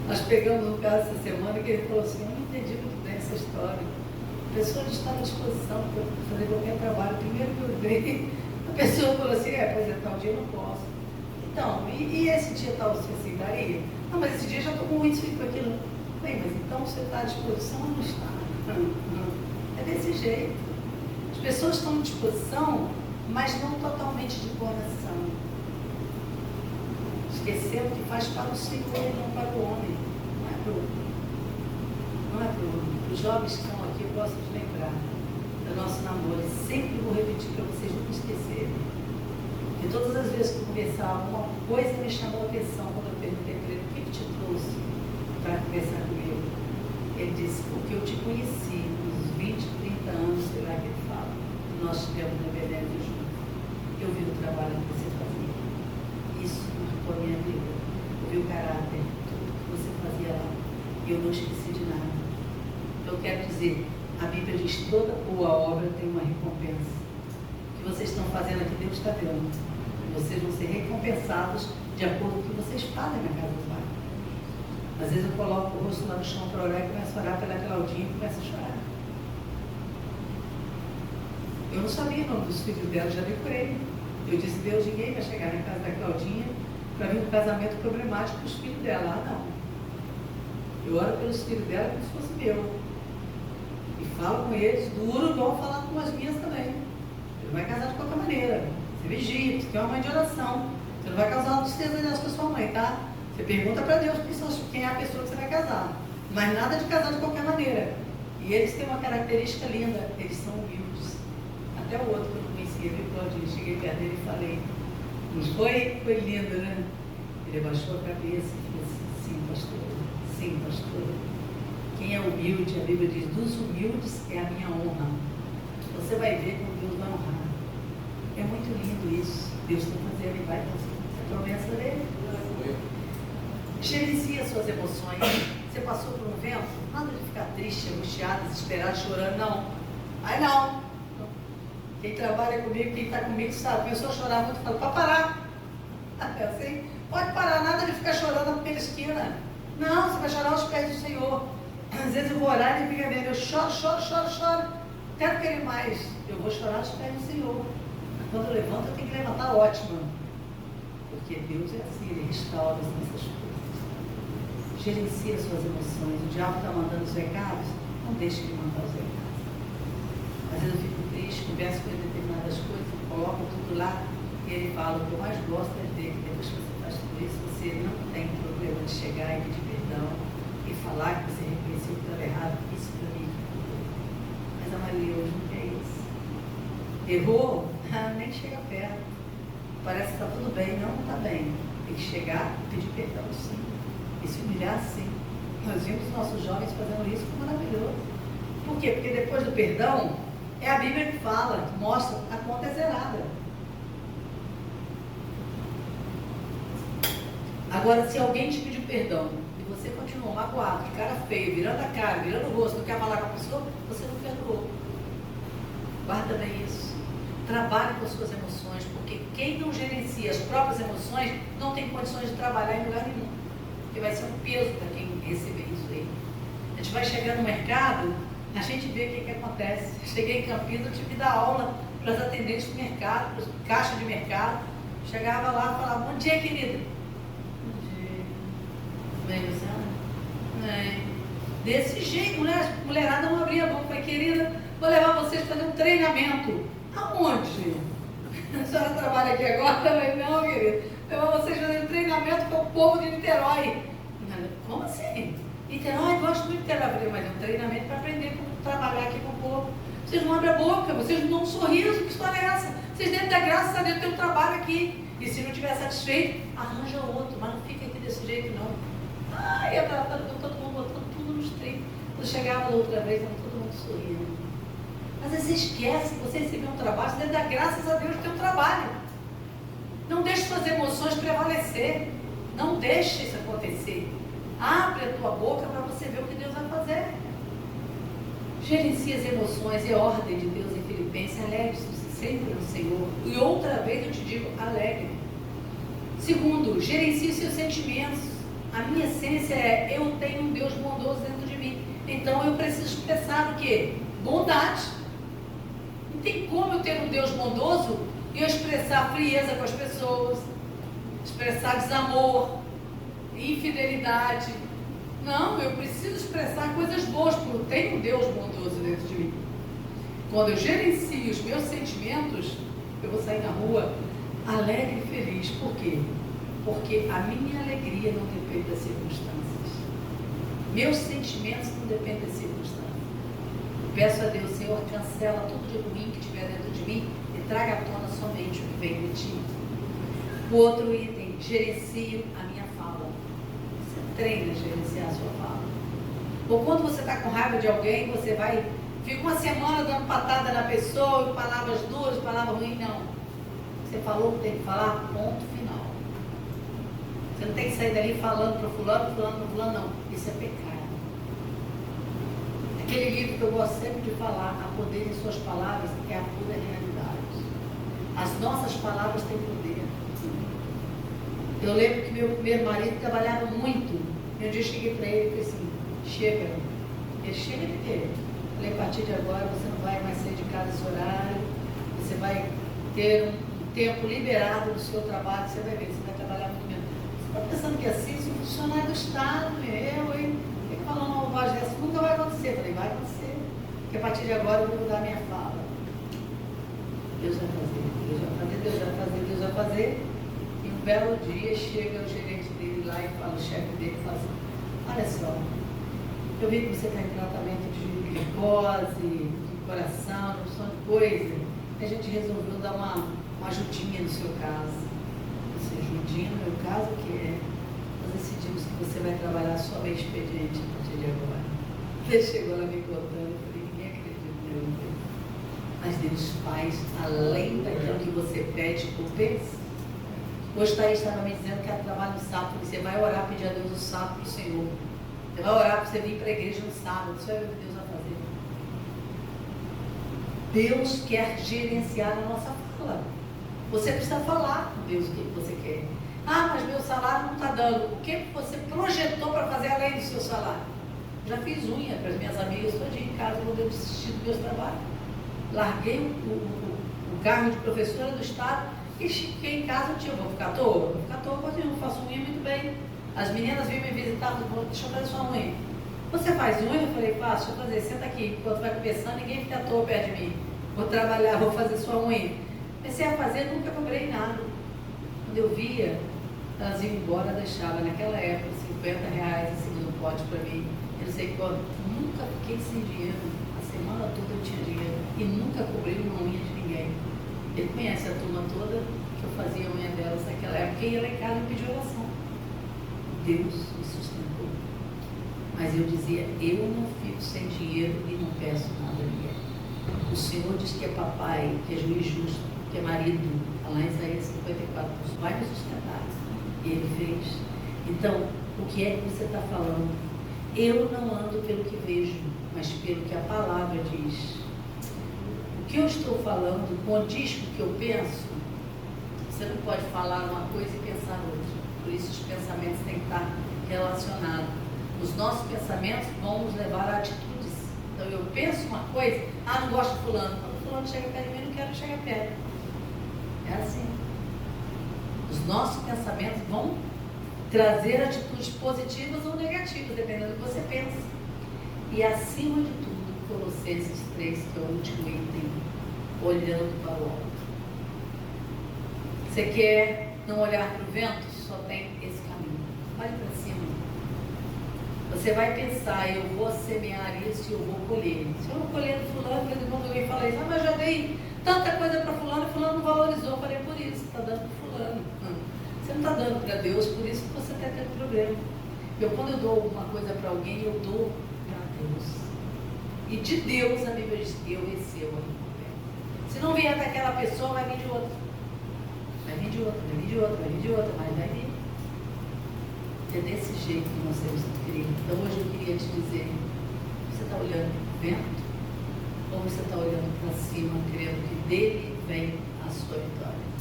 Nós pegamos um caso essa semana que ele falou assim: eu não entendi muito bem essa história. A pessoa está à disposição para fazer qualquer trabalho. Primeiro que eu veio, a pessoa falou assim: apresentar um dia eu não posso. Então, e esse dia tal você aceitaria? Não, mas esse dia já estou com muito isso com aquilo. Bem, mas então você está à disposição ou não está? É desse jeito. As pessoas estão à disposição, mas não totalmente de coração. Esquecendo que faz para o Senhor e não para o homem. Não é para o homem. Não é para o homem. Os jovens que estão aqui, eu gosto de lembrar do nosso namoro. Sempre vou repetir para vocês nunca esquecerem. E todas as vezes que eu conversava, uma coisa me chamou a atenção quando eu perguntei para ele: o que te trouxe para conversar comigo? Ele disse: porque eu te conheci nos 20, 30 anos, sei lá que ele fala. Nós estivemos na Benévia juntos. Eu vi o trabalho que você fazia. Isso marcou a minha vida. Eu vi o caráter, tudo que você fazia lá. E eu não esqueci de nada. Eu quero dizer, a Bíblia diz: toda boa obra tem uma recompensa. O que vocês estão fazendo aqui, Deus está vendo. Vocês vão ser recompensados de acordo com o que vocês fazem na casa do Pai. Às vezes eu coloco o rosto lá no chão para orar e começo a orar pela Claudinha e começo a chorar. Eu não sabia o nome dos filhos dela, já decorei. Eu disse: Deus, ninguém vai chegar na casa da Claudinha para vir um casamento problemático com os filhos dela. Ah, não. Eu oro pelos filhos dela como se fosse meu. E falo com eles, duro, igual falar com as minhas também. Ele não vai casar de qualquer maneira. Você vigia, você tem uma mãe de oração. Você não vai causar uma tristeza com a sua mãe, tá? Você pergunta para Deus quem é a pessoa que você vai casar. Mas nada de casar de qualquer maneira. E eles têm uma característica linda: eles são humildes. Até o outro que eu não conhecia, viu, Claudinha? Cheguei perto dele e falei. Não foi? Foi lindo, né? Ele abaixou a cabeça e falou assim: sim, pastora. Sim, pastora. Quem é humilde, a Bíblia diz: dos humildes é a minha honra. Você vai ver como Deus vai honrar. É muito lindo isso. Deus está fazendo e vai fazer. É a promessa dele. Gerencia suas emoções. Você passou por um vento? Nada de ficar triste, angustiado, desesperado, chorando, não. Aí não. Quem trabalha comigo, quem está comigo, sabe. Começou a chorar muito, fala: pode parar. É assim? Pode parar, nada de ficar chorando pela esquina. Não, você vai chorar aos pés do Senhor. Às vezes eu vou orar e ele fica vendo: eu choro, choro, choro, choro. Quero querer mais. Eu vou chorar aos pés do Senhor. Quando eu levanto, eu tenho que levantar ótima. Porque Deus é assim, Ele restaura as nossas coisas. Gerencia as suas emoções. O diabo está mandando os recados, não deixe de mandar os recados. Às vezes eu fico triste, converso com ele determinadas coisas, coloco tudo lá, e ele fala: o que eu mais gosto é ver que depois que você faz tudo isso, você não tem problema de chegar e pedir perdão e falar que você reconheceu que estava errado. Isso para mim. Mas a Maria hoje não quer isso. Errou? Nem chega perto. Parece que está tudo bem. Não, não está bem. Tem que chegar e pedir perdão, sim. E se humilhar, sim. Nós vimos os nossos jovens fazendo isso, foi maravilhoso. Por quê? Porque depois do perdão, é a Bíblia que fala, que mostra, a conta é zerada. Agora, se alguém te pediu perdão e você continuou magoado, de cara feia, virando a cara, virando o rosto, não quer falar com a pessoa, você não perdoou. Guarda bem isso. Trabalhe com as suas emoções, porque quem não gerencia as próprias emoções não tem condições de trabalhar em lugar nenhum. Porque vai ser um peso para quem receber isso aí. A gente vai chegar no mercado, a gente vê o que acontece. Cheguei em Campinas, eu tive que dar aula para as atendentes do mercado, para os caixas de mercado. Chegava lá e falava: bom dia, querida. Bom dia. Bem, Luciana? Desse jeito, né? A mulherada não abria a boca. Falei: querida, vou levar vocês para fazer um treinamento. Aonde? A senhora trabalha aqui agora? Eu falei: não, querida. Levar vocês para fazer um treinamento com o povo de Niterói. Como assim? Niterói, gosto muito de Niterói. Eu falei: mas é um treinamento para aprender como trabalhar aqui com o povo. Vocês não abrem a boca, vocês não dão um sorriso. Que história é essa? Vocês devem dar graças a Deus ter um trabalho aqui. E se não estiver satisfeito, arranja outro, mas não fica aqui desse jeito, não. Ai, eu estava todo mundo botando tudo nos treinos. Quando chegava da outra vez, estava todo mundo sorrindo. Às vezes você esquece que você recebeu um trabalho, você deve dar graças a Deus ter um trabalho. Não deixe suas emoções prevalecer. Não deixe isso acontecer. Abre a tua boca para você ver o que Deus vai fazer. Gerencie as emoções, é ordem de Deus em Filipenses. Alegre-se sempre no Senhor. E outra vez eu te digo: alegre. Segundo, gerencie os seus sentimentos. A minha essência é: eu tenho um Deus bondoso dentro de mim. Então eu preciso expressar o quê? Bondade. Não tem como eu ter um Deus bondoso e eu expressar frieza com as pessoas, expressar desamor, infidelidade. Não, eu preciso expressar coisas boas, porque eu tenho um Deus bondoso dentro de mim. Quando eu gerencio os meus sentimentos, Eu vou sair na rua alegre e feliz. Por quê? Porque a minha alegria não depende das circunstâncias. Meus sentimentos não dependem das circunstâncias. Peço a Deus, Senhor, cancela tudo de ruim que estiver dentro de mim e traga à tona somente o que vem de Ti. O outro item, gerencio a minha fala. Você treina a gerenciar a sua fala. Ou quando você está com raiva de alguém, você vai, fica uma semana dando patada na pessoa, palavras duras, palavras ruins, não. Você falou o que tem que falar, ponto final. Você não tem que sair dali falando para fulano, não. Isso é pecado. Aquele livro que eu gosto sempre de falar, Há Poder em Suas Palavras, é a pura realidade. As nossas palavras têm poder. Eu lembro que meu primeiro marido trabalhava muito. E um dia eu cheguei para ele e falei assim, chega. Ele chega de quê? Falei, a partir de agora você não vai mais sair de casa esse horário, você vai ter um tempo liberado do seu trabalho, você vai ver, você vai trabalhar muito menos. Você está pensando que assim, se um funcionário do Estado, eu, hein? Fica falando uma bobagem dessa, nunca vai acontecer. Eu falei, vai acontecer. Porque a partir de agora eu vou mudar a minha fala. Deus vai fazer, Deus vai fazer, Deus vai fazer, Deus vai fazer. E um belo dia chega o gerente dele lá e fala, o chefe dele fala assim, olha só, eu vi que você está em tratamento de glicose, de coração, de opção de coisa, e a gente resolveu dar uma ajudinha no seu caso. Você ajudinha no meu caso, o que é? Nós decidimos que você vai trabalhar só meio expediente a partir de agora. Ele chegou lá me contando, eu falei, ninguém acredita em Deus. Mas Deus faz além daquilo que você pede ou pensa. Hoje Thaís estava me dizendo que ela trabalha no sábado. Você vai orar, pedir a Deus no sábado para o Senhor. Você vai orar para você vir para a igreja no sábado. Isso é o que Deus vai fazer. Deus quer gerenciar a nossa fala. Você precisa falar com Deus o que você quer. Ah, mas meu salário não está dando. O que você projetou para fazer além do seu salário? Já fiz unha para as minhas amigas todo dia em casa, quando eu desisti do meu trabalho. Larguei o cargo de professora do Estado e fiquei em casa. Eu vou ficar à toa? Vou ficar à toa, quase não faço unha muito bem. As meninas vinham me visitar, falaram, deixa eu fazer sua unha. Você faz unha? Eu falei, faço, deixa eu fazer, senta aqui. Enquanto vai conversando, ninguém fica à toa perto de mim. Vou trabalhar, vou fazer sua unha. Comecei a fazer, nunca cobrei nada. Quando eu via, elas iam embora, deixava naquela época R$50 em cima do pote para mim. Eu não sei quanto. Nunca fiquei sem dinheiro. A semana toda eu tinha dinheiro. E nunca cobrei uma unha de ninguém. Ele conhece a turma toda que eu fazia a unha delas naquela época. E ia lá em casa e pedia oração. Deus me sustentou. Mas eu dizia, eu não fico sem dinheiro e não peço nada a ninguém. O Senhor diz que é papai, que é juiz justo, que é marido. Lá em Isaías 54, vai me sustentar. E ele fez. Então, o que é que você está falando? Eu não ando pelo que vejo, mas pelo que a palavra diz. O que eu estou falando condiz com o que eu penso. Você não pode falar uma coisa e pensar outra. Por isso os pensamentos têm que estar relacionados. Os nossos pensamentos vão nos levar a atitudes. Então eu penso uma coisa, não gosto de fulano. Quando fulano chega perto de mim, não quero chegar perto. É assim. Os nossos pensamentos vão trazer atitudes positivas ou negativas, dependendo do que você pensa. E acima de tudo, Colossenses 3, que é o último item, olhando para o alto. Você quer não olhar para o vento? Só tem esse caminho. Olhe para cima. Você vai pensar, eu vou semear isso e eu vou colher. Se eu não colher do fulano, de vez em quando alguém fala isso, mas eu já dei tanta coisa para fulano e fulano não valorizou. Eu falei, por isso, está dando para fulano. Você não está dando para Deus, por isso que você está tendo problema. Quando eu dou alguma coisa para alguém, eu dou para Deus. E de Deus, a Bíblia diz que eu recebo a recompensa. Se não vier daquela pessoa, vai vir de outra. Vai vir de outra, vai vir de outra, vai vir de outra, mas vai vir. É desse jeito que nós temos que crer. Então hoje eu queria te dizer, você está olhando para o vento? Ou você está olhando para cima, crendo que dele vem a sua vitória?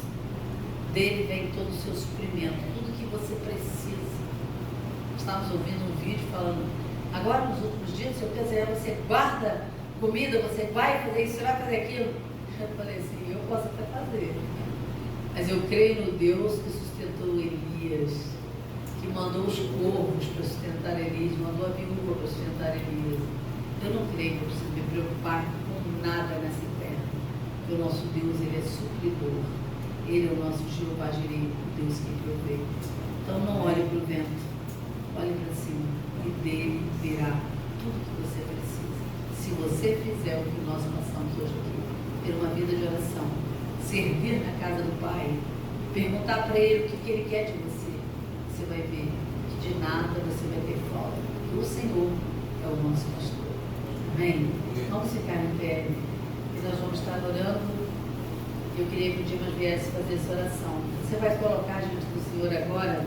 Dele vem todo o seu suprimento, tudo que você precisa. Estávamos ouvindo um vídeo falando, agora nos últimos dias, seu pesadelo, você guarda comida, você vai fazer isso, você vai fazer aquilo. Eu falei assim, eu posso até fazer. Mas eu creio no Deus que sustentou Elias, que mandou os corvos para sustentar Elias, mandou a viúva para sustentar Elias. Eu não creio que eu preciso me preocupar com nada nessa terra. porque o nosso Deus, Ele é supridor. Ele é o nosso Jeová Jireh, o Deus que provê. Então não olhe para o vento, olhe para cima e dele virá tudo que você precisa. Se você fizer o que nós passamos hoje aqui, ter uma vida de oração, servir na casa do Pai, perguntar para Ele o que Ele quer de você, você vai ver que de nada você vai ter falta, porque o Senhor é o nosso pastor. Amém? Vamos ficar em pé e nós vamos estar orando. Eu queria que o Dimas viesse fazer essa oração. Você vai colocar diante do Senhor agora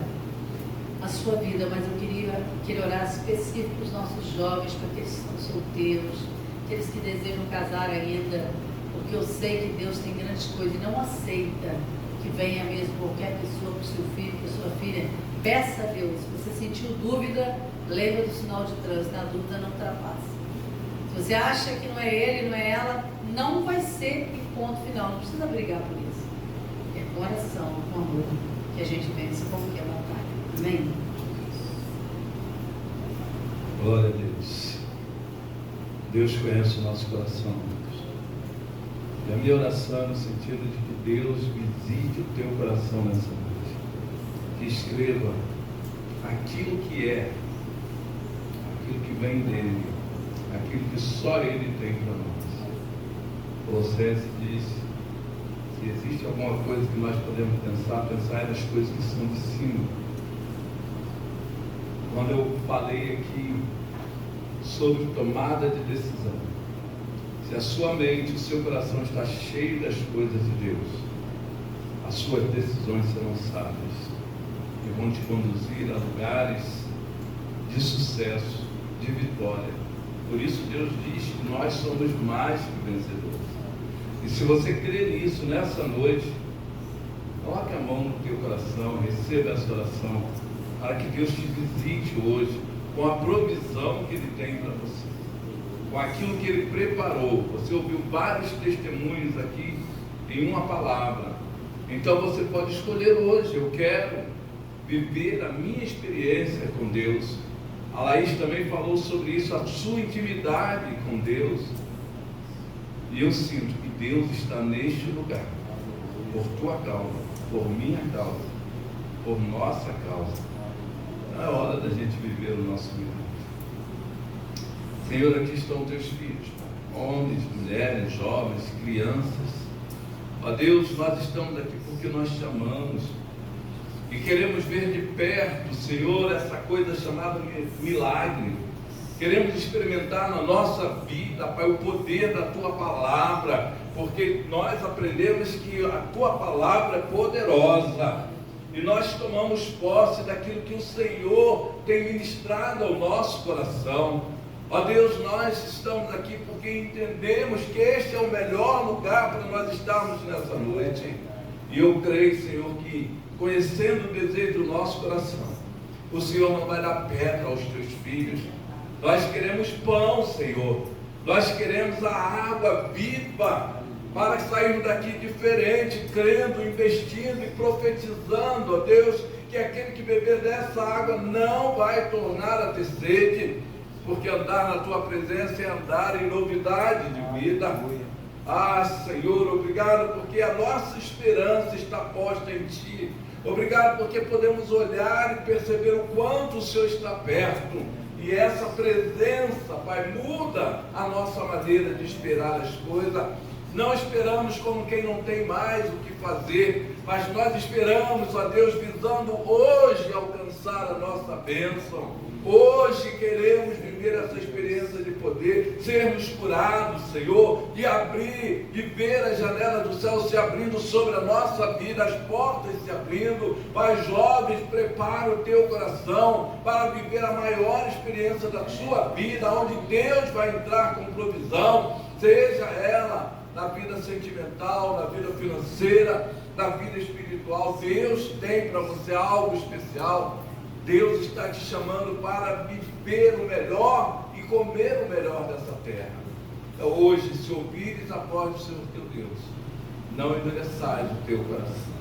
a sua vida, mas eu queria que ele orasse específico para os nossos jovens, para aqueles que estão solteiros, aqueles que desejam casar ainda, porque eu sei que Deus tem grandes coisas e não aceita que venha mesmo qualquer pessoa para o seu filho, para a sua filha. Peça a Deus. Se você sentiu dúvida, lembra do sinal de trânsito. Na dúvida, não ultrapasse. Se você acha que não é ele, não é ela, não vai ser em ponto final. Não precisa brigar por isso. É com oração, com amor, que a gente vence qualquer batalha. Amém? Glória a Deus. Deus conhece o nosso coração. E a minha oração é no sentido de que Deus visite o teu coração nessa noite. Que escreva aquilo que é, aquilo que vem dele, aquilo que só ele tem para nós. Colossenses diz: se existe alguma coisa que nós podemos pensar nas coisas que são de cima. Quando eu falei aqui sobre tomada de decisão, se a sua mente, o seu coração está cheio das coisas de Deus, as suas decisões serão sábias e vão te conduzir a lugares de sucesso, de vitória. Por isso Deus diz que nós somos mais que vencedores. E se você crê nisso nessa noite, coloque a mão no teu coração, receba essa oração, para que Deus te visite hoje com a provisão que Ele tem para você, com aquilo que Ele preparou. Você ouviu vários testemunhos aqui em uma palavra. Então você pode escolher hoje: eu quero viver a minha experiência com Deus. A Laís também falou sobre isso, a sua intimidade com Deus. E eu sinto que Deus está neste lugar, por tua causa, por minha causa, por nossa causa. Não é hora da gente viver o nosso milagre. Senhor, aqui estão teus filhos, Pai. Homens, mulheres, jovens, crianças. Ó Deus, nós estamos aqui porque nós te amamos e queremos ver de perto, Senhor, essa coisa chamada milagre. Queremos experimentar na nossa vida, Pai, o poder da tua palavra, porque nós aprendemos que a tua palavra é poderosa. E nós tomamos posse daquilo que o Senhor tem ministrado ao nosso coração. Ó Deus, nós estamos aqui porque entendemos que este é o melhor lugar para nós estarmos nessa noite. E eu creio, Senhor, que conhecendo o desejo do nosso coração, o Senhor não vai dar pedra aos teus filhos. Nós queremos pão, Senhor. Nós queremos a água viva, para sairmos daqui diferente, crendo, investindo e profetizando, ó Deus, que aquele que beber dessa água não vai tornar a ter sede, porque andar na tua presença é andar em novidade de vida. Ah, Senhor, obrigado porque a nossa esperança está posta em Ti. Obrigado porque podemos olhar e perceber o quanto o Senhor está perto. E essa presença, Pai, muda a nossa maneira de esperar as coisas. Não esperamos como quem não tem mais o que fazer, mas nós esperamos, ó Deus, visando hoje alcançar a nossa bênção. Hoje queremos viver essa experiência de poder, sermos curados, Senhor, de abrir, de ver a janela do céu se abrindo sobre a nossa vida, as portas se abrindo. Pai, jovens, prepara o teu coração para viver a maior experiência da sua vida, onde Deus vai entrar com provisão, seja ela na vida sentimental, na vida financeira, na vida espiritual. Deus tem para você algo especial. Deus está te chamando para viver o melhor e comer o melhor dessa terra. Então hoje, se ouvires a voz do Senhor teu Deus, não endureçais o teu coração.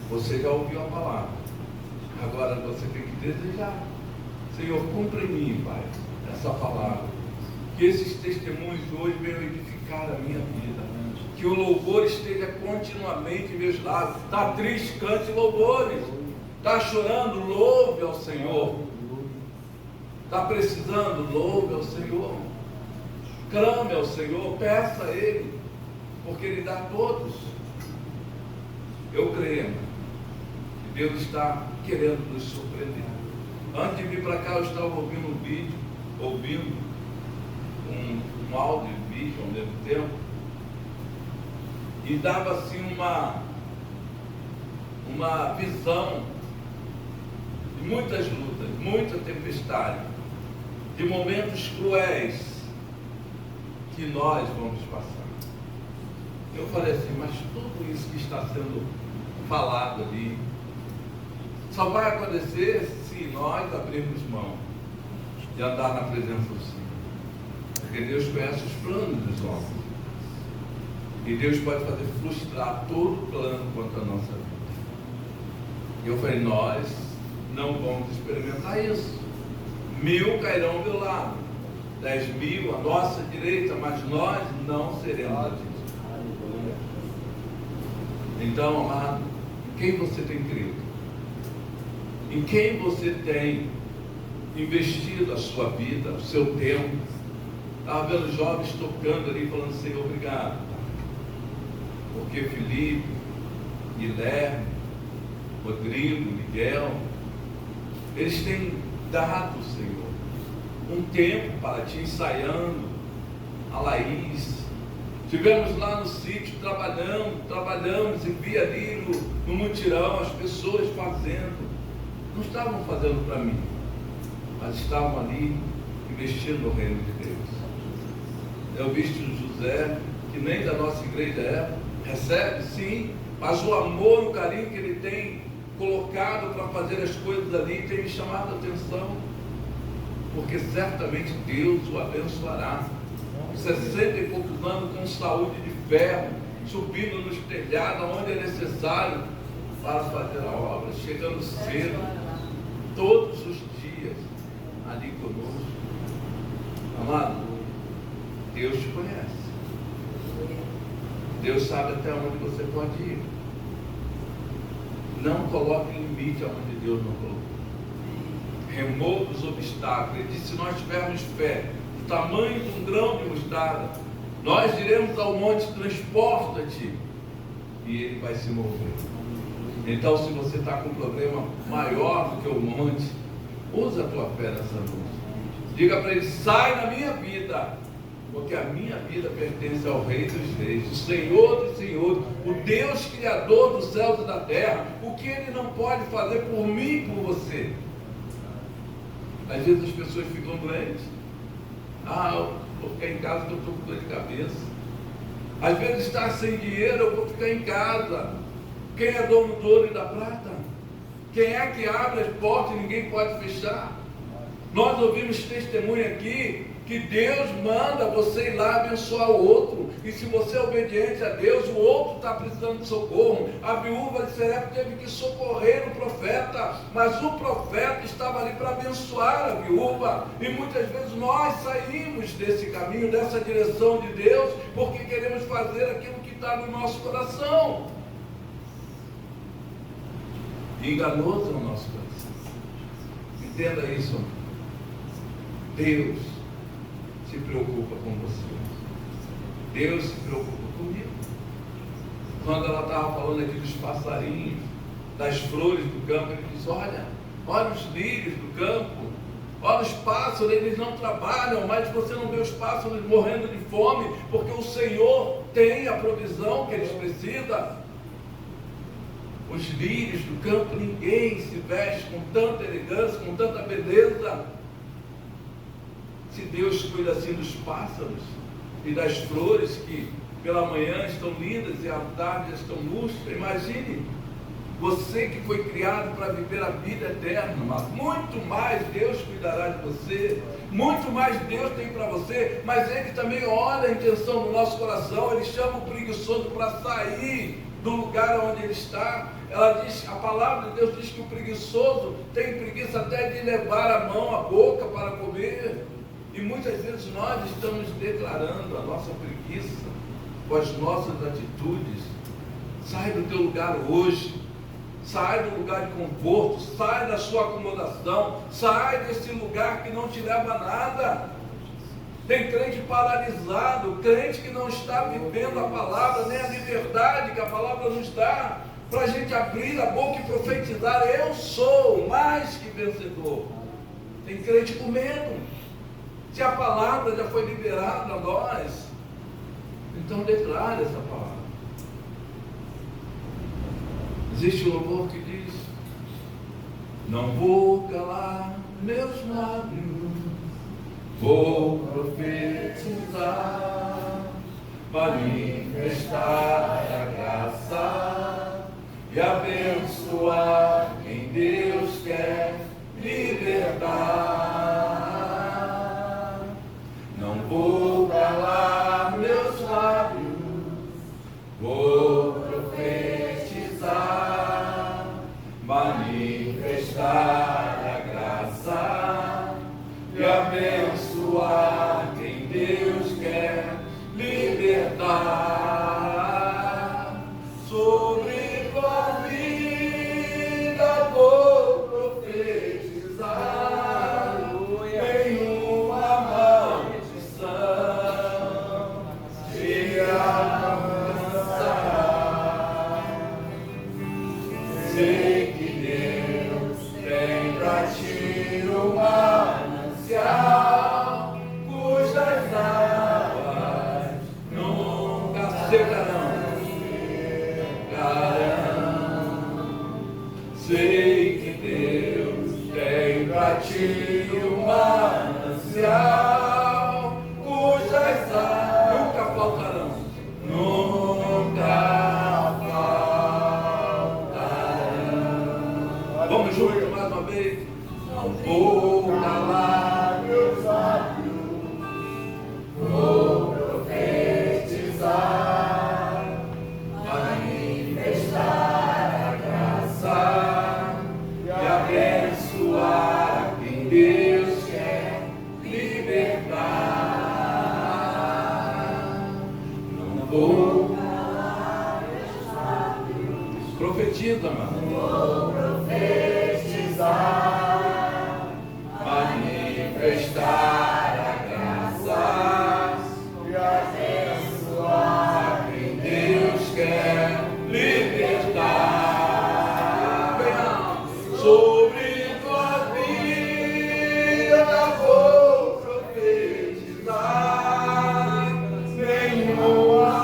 Você já ouviu a palavra, agora você tem que desejar. Senhor, cumpra em mim, Pai, essa palavra. Que esses testemunhos hoje venham edificar a minha vida. Que o louvor esteja continuamente em meus lábios. Está triste, cante louvores. Está chorando, louve ao Senhor. Está precisando, louve ao Senhor. Clame ao Senhor, peça a Ele, porque Ele dá a todos. Eu creio que Deus está querendo nos surpreender. Antes de vir para cá, eu estava ouvindo um vídeo, ouvindo um áudio e vídeo ao mesmo tempo, e dava assim uma visão de muitas lutas, muita tempestade, de momentos cruéis que nós vamos passar. Eu falei assim, mas tudo isso que está sendo falado ali só vai acontecer se nós abrirmos mão de andar na presença do Senhor. Porque Deus conhece os planos dos homens. E Deus pode fazer frustrar todo plano contra a nossa vida. E eu falei, nós não vamos experimentar isso. 1000 cairão ao meu lado, 10.000 à nossa direita, mas nós não seremos atingidos. Então, amado, em quem você tem crido? Em quem você tem investido a sua vida, o seu tempo? Estava vendo jovens tocando ali, falando, Senhor, obrigado. Porque Felipe, Guilherme, Rodrigo, Miguel, eles têm dado, Senhor, um tempo para ti, ensaiando. A Laís, estivemos lá no sítio trabalhamos e vi ali no mutirão as pessoas fazendo. Não estavam fazendo para mim, mas estavam ali investindo no reino de Deus. Eu vi o José, que nem da nossa igreja recebe sim, mas o amor, o carinho que ele tem colocado para fazer as coisas ali tem me chamado a atenção, porque certamente Deus o abençoará. 60 e poucos anos com saúde de ferro, subindo nos telhados onde é necessário para fazer a obra, chegando cedo, todos os dias ali conosco. Amado, Deus te conhece. Deus sabe até onde você pode ir. Não coloque limite aonde Deus não colocou. Remova os obstáculos. Ele disse, se nós tivermos fé do tamanho de um grão de mostarda, nós diremos ao monte, transporta-te, e ele vai se mover. Então, se você está com um problema maior do que o monte, usa a tua fé nessa noite. Diga para ele, sai da minha vida, porque a minha vida pertence ao Rei dos Reis, o Senhor dos Senhores, o Deus Criador dos céus e da terra. O que Ele não pode fazer por mim e por você? Às vezes as pessoas ficam doentes. Eu vou ficar em casa porque eu estou com dor de cabeça. Às vezes está sem dinheiro, eu vou ficar em casa. Quem é dono do ouro e da prata? Quem é que abre as portas e ninguém pode fechar? Nós ouvimos testemunho aqui que Deus manda você ir lá abençoar o outro, e se você é obediente a Deus, o outro está precisando de socorro. A viúva de Serepta teve que socorrer o profeta, mas o profeta estava ali para abençoar a viúva, e muitas vezes nós saímos desse caminho, dessa direção de Deus, porque queremos fazer aquilo que está no nosso coração. Enganoso é o nosso coração. Entenda isso. Deus se preocupa com você. Deus se preocupa comigo. Quando ela estava falando aqui dos passarinhos, das flores do campo, ele diz, olha os lírios do campo, olha os pássaros, eles não trabalham, mas você não vê os pássaros morrendo de fome, porque o Senhor tem a provisão que eles precisam. Os lírios do campo, ninguém se veste com tanta elegância, com tanta beleza. Se Deus cuida assim dos pássaros e das flores que pela manhã estão lindas e à tarde estão murchas, imagine você que foi criado para viver a vida eterna, mas muito mais Deus cuidará de você, muito mais Deus tem para você, mas Ele também olha a intenção do nosso coração. Ele chama o preguiçoso para sair do lugar onde ele está. Ela diz, a palavra de Deus diz que o preguiçoso tem preguiça até de levar a mão à boca para comer. E muitas vezes nós estamos declarando a nossa preguiça com as nossas atitudes. Sai do teu lugar hoje. Sai do lugar de conforto, sai da sua acomodação, sai desse lugar que não te leva a nada. Tem crente paralisado, crente que não está vivendo a palavra, nem a liberdade que a palavra nos dá, para a gente abrir a boca e profetizar: eu sou mais que vencedor. Tem crente com medo. Se a palavra já foi liberada a nós, então declare essa palavra. Existe um louvor que diz: não vou calar meus lábios, vou profetizar, manifestar a graça e abençoar quem Deus quer libertar. Não vou calar meus lábios, vou profetizar, manifestar a graça e abençoar quem Deus quer libertar. Sobre tua vida vou profetizar, nenhuma maldição te alcançará. Sei que Deus tem pra ti um manancial cujas águas nunca secarão. Sei que Deus tem pra ti um manancial cujas águas nunca faltarão. Nunca faltarão. Vamos juntos mais uma vez. Não vou calar meus lábios, vou profetizar, manifestar a graça e abençoar quem Deus quer libertar. Não vou calar meus lábios. Profetiza, mano. Vou profetizar, manifestar a graça e abençoar quem Deus quer libertar. Sobre tua vida vou profetizar, nenhuma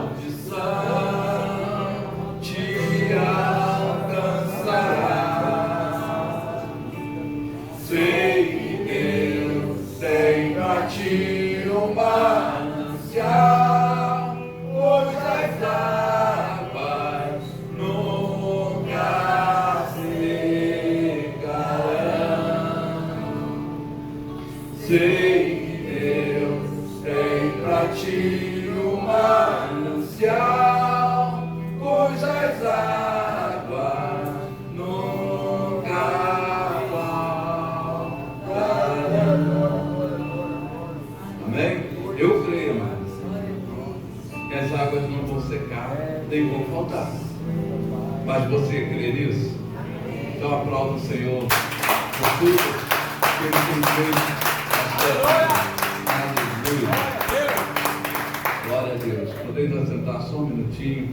maldição te alcançará. Sei que Deus tem pra ti um manancial cujas águas nunca secarão. Sei que Deus tem pra ti um manancial cujas águas nunca faltarão. Amém? Eu creio, amados, que as águas não vão secar, nem vão faltar. Mas você crê nisso? Então aplauda o Senhor por tudo que Ele tem feito na sua vida. Aleluia. Glória a Deus. Podemos assentar só um minutinho.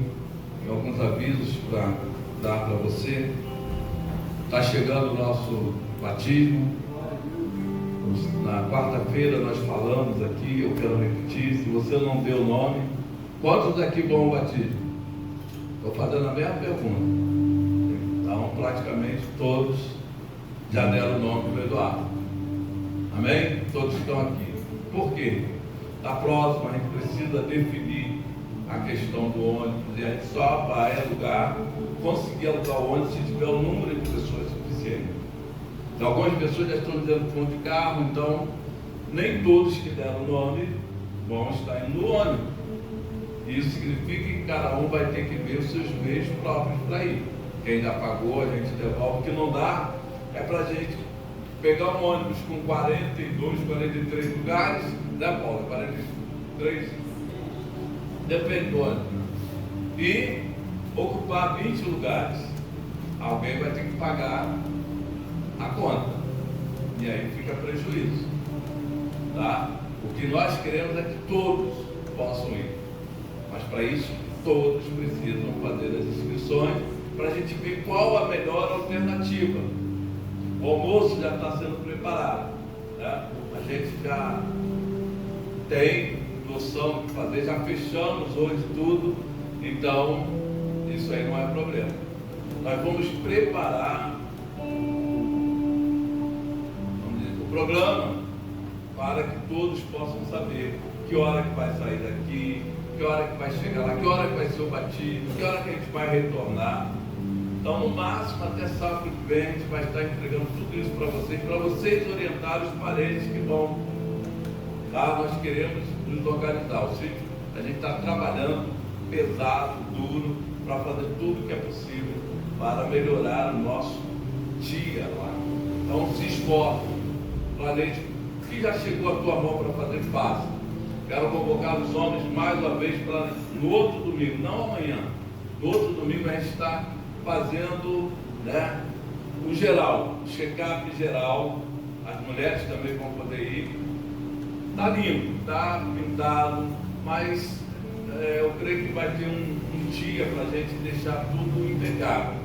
Tem alguns avisos para dar para você. Está chegando o nosso batismo. Na quarta-feira nós falamos aqui, eu quero repetir, se você não deu o nome, quantos aqui vão ao batismo? Estou fazendo a mesma pergunta. Então praticamente todos já deram o nome do Eduardo. Amém? Todos estão aqui. Por quê? Da próxima a gente precisa definir a questão do ônibus e a gente só vai alugar, conseguir alugar o ônibus se tiver o número de pessoas suficiente. Então, algumas pessoas já estão dizendo que vão de carro, então nem todos que deram o nome vão estar indo no ônibus. Isso significa que cada um vai ter que ver os seus meios próprios para ir. Quem já pagou, a gente devolve. O que não dá é para a gente pegar um ônibus com 42, 43 lugares, né, Paulo? 43? depende do ônibus, e ocupar 20 lugares, alguém vai ter que pagar a conta, e aí fica prejuízo, tá? O que nós queremos é que todos possam ir, mas para isso todos precisam fazer as inscrições para a gente ver qual a melhor alternativa. O almoço já está sendo preparado, né? A gente já tem noção de fazer, já fechamos hoje tudo, então isso aí não é problema. Nós vamos preparar o programa para que todos possam saber que hora que vai sair daqui, que hora que vai chegar lá, que hora que vai ser o batismo, que hora que a gente vai retornar. Então, no máximo, até sábado que vem, a gente vai estar entregando tudo isso para vocês orientarem os parentes que vão. Tá? Nós queremos nos organizar. O sítio, a gente está trabalhando pesado, duro, para fazer tudo o que é possível para melhorar o nosso dia lá. Então, se esforce, planeje. O que já chegou à tua mão para fazer, faça. Quero convocar os homens mais uma vez para no outro domingo, não amanhã. No outro domingo a gente está fazendo, né, o geral, o check-up geral. As mulheres também vão poder ir. Está limpo, está pintado, mas eu creio que vai ter um dia para a gente deixar tudo impecável.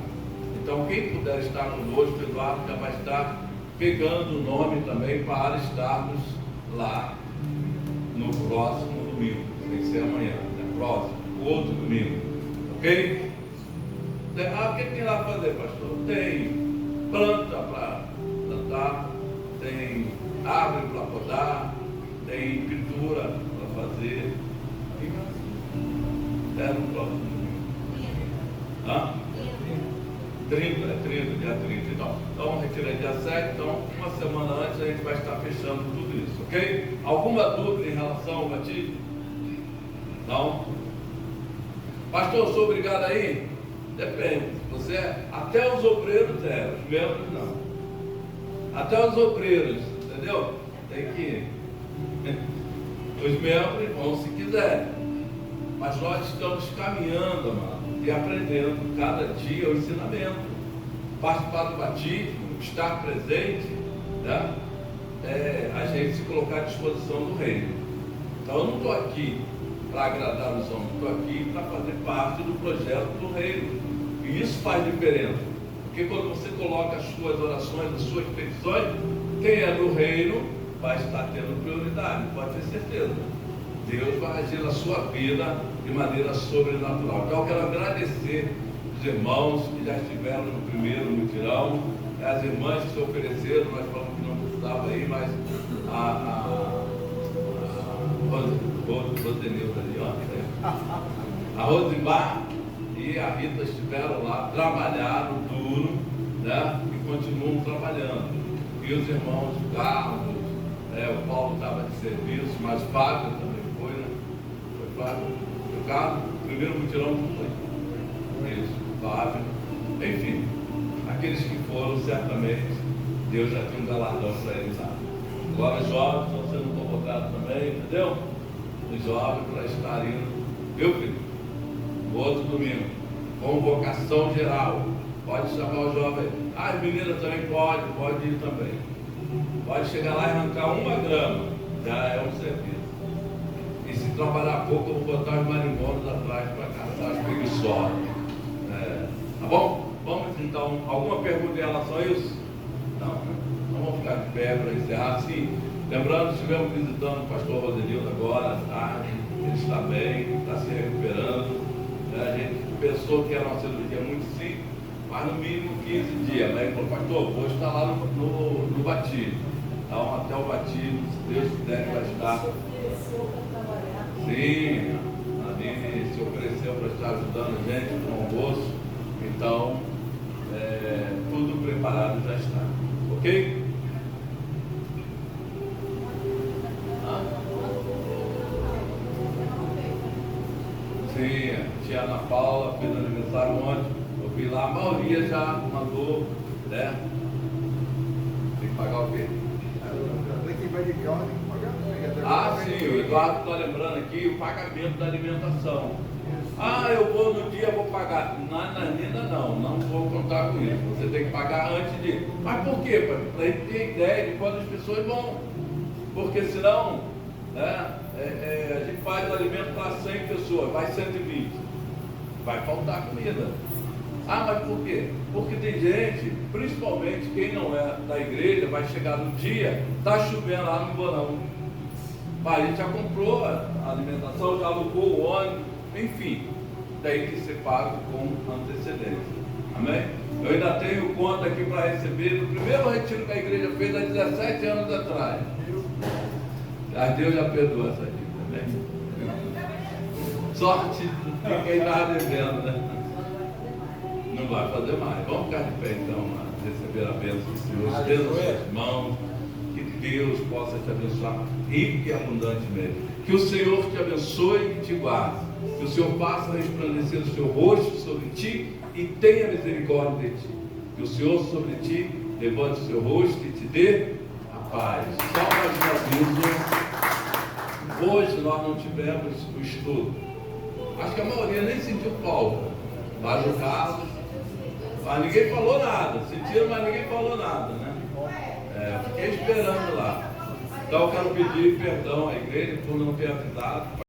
Então quem puder estar conosco, o Eduardo já vai estar pegando o nome também para estarmos lá no próximo domingo, tem que ser amanhã, né? Próximo, o outro domingo, ok? O que tem lá para fazer, pastor? Tem planta para plantar, tem árvore para podar, tem pintura para fazer. No próximo domingo. Hã? 30, dia 30. Então retira dia 7, então uma semana antes a gente vai estar fechando tudo isso, ok? Alguma dúvida em relação ao batismo? Não? Pastor, eu sou obrigado aí? Depende. Você, até os obreiros os membros não. Até os obreiros, entendeu? Tem que ir. Os membros vão se quiserem. Mas nós estamos caminhando, amado, e aprendendo cada dia o ensinamento. Participar do batismo, estar presente, né? A gente se colocar à disposição do reino. Então eu não estou aqui para agradar os homens, estou aqui para fazer parte do projeto do reino. E isso faz diferença. Porque quando você coloca as suas orações, as suas petições, quem é do reino vai estar tendo prioridade, pode ter certeza. Deus vai agir na sua vida de maneira sobrenatural. Então eu quero agradecer os irmãos que já estiveram no primeiro mutirão, as irmãs que se ofereceram, nós falamos que não precisava ir, mas a Rosenilda ali, ó, a Rosimar e a Rita estiveram lá, trabalharam duro, né? E continuam trabalhando. E os irmãos Carlos, o Paulo estava de serviço, mas o Fábio também foi, né? Foi Fábio. O Carlos, o primeiro mutirão não foi. Isso, Fábio. Enfim, aqueles que foram, certamente, Deus já tem um galardão para eles lá. Agora os jovens estão sendo convocados também, entendeu? Os jovens para estarem indo. Viu, filho? No outro domingo, convocação geral. Pode chamar o jovem. As meninas também pode ir também. Pode chegar lá e arrancar uma grama, já é um serviço. E se trabalhar pouco, eu vou botar os marimbondos atrás para caçar as preguiçosas. Tá bom? Vamos então, alguma pergunta em relação a isso? Não. Então vamos ficar de pé para encerrar. Sim, lembrando, estivemos visitando o pastor Rosenildo agora à tarde, ele está bem, está se recuperando. A gente pensou que era uma cirurgia muito simples, mas no mínimo 15 dias. Aí ele falou, pastor, vou estar lá no batismo. Então até o batismo, se Deus quiser, vai estar. Se ofereceu para trabalhar. Sim, a Aline se ofereceu para estar ajudando a gente no almoço. Então, tudo preparado já está. Ok? Sim, a tia Ana Paula fez aniversário ontem. Eu vi lá, a maioria já mandou, né? Tem que pagar o quê? Quem vai de carro tem que pagar. Ah, sim, o Eduardo está lembrando aqui o pagamento da alimentação. Ah, eu vou no dia, vou pagar. Ainda não vou contar com isso. Você tem que pagar antes de. Mas por quê? Para ele ter ideia de quando as pessoas vão. Porque senão, né, a gente faz alimento para 100 pessoas, vai 120. Vai faltar comida. Ah, mas por quê? Porque tem gente, principalmente quem não é da igreja, vai chegar no dia, está chovendo lá no Borão. A gente já comprou a alimentação, já alugou o ônibus, enfim, tem que ser pago com antecedência. Amém? Eu ainda tenho conta aqui para receber no primeiro retiro que a igreja fez há 17 anos atrás. Deus já perdoa essa dívida, amém? Sorte de quem estava devendo, né? Não vai fazer mais. Vamos ficar de pé então, a receber a bênção do Senhor. Estenda suas mãos. Que Deus possa te abençoar rico e abundantemente. Que o Senhor te abençoe e te guarde. Que o Senhor faça resplandecer o seu rosto sobre ti e tenha misericórdia de ti. Que o Senhor sobre ti levante o seu rosto e te dê a paz. Só mais um aviso. Hoje nós não tivemos o estudo. Acho que a maioria nem sentiu falta. Mas no caso, mas ninguém falou nada. Sentiram, mas ninguém falou nada, né? Fiquei esperando lá. Então eu quero pedir perdão à igreja por não ter avisado.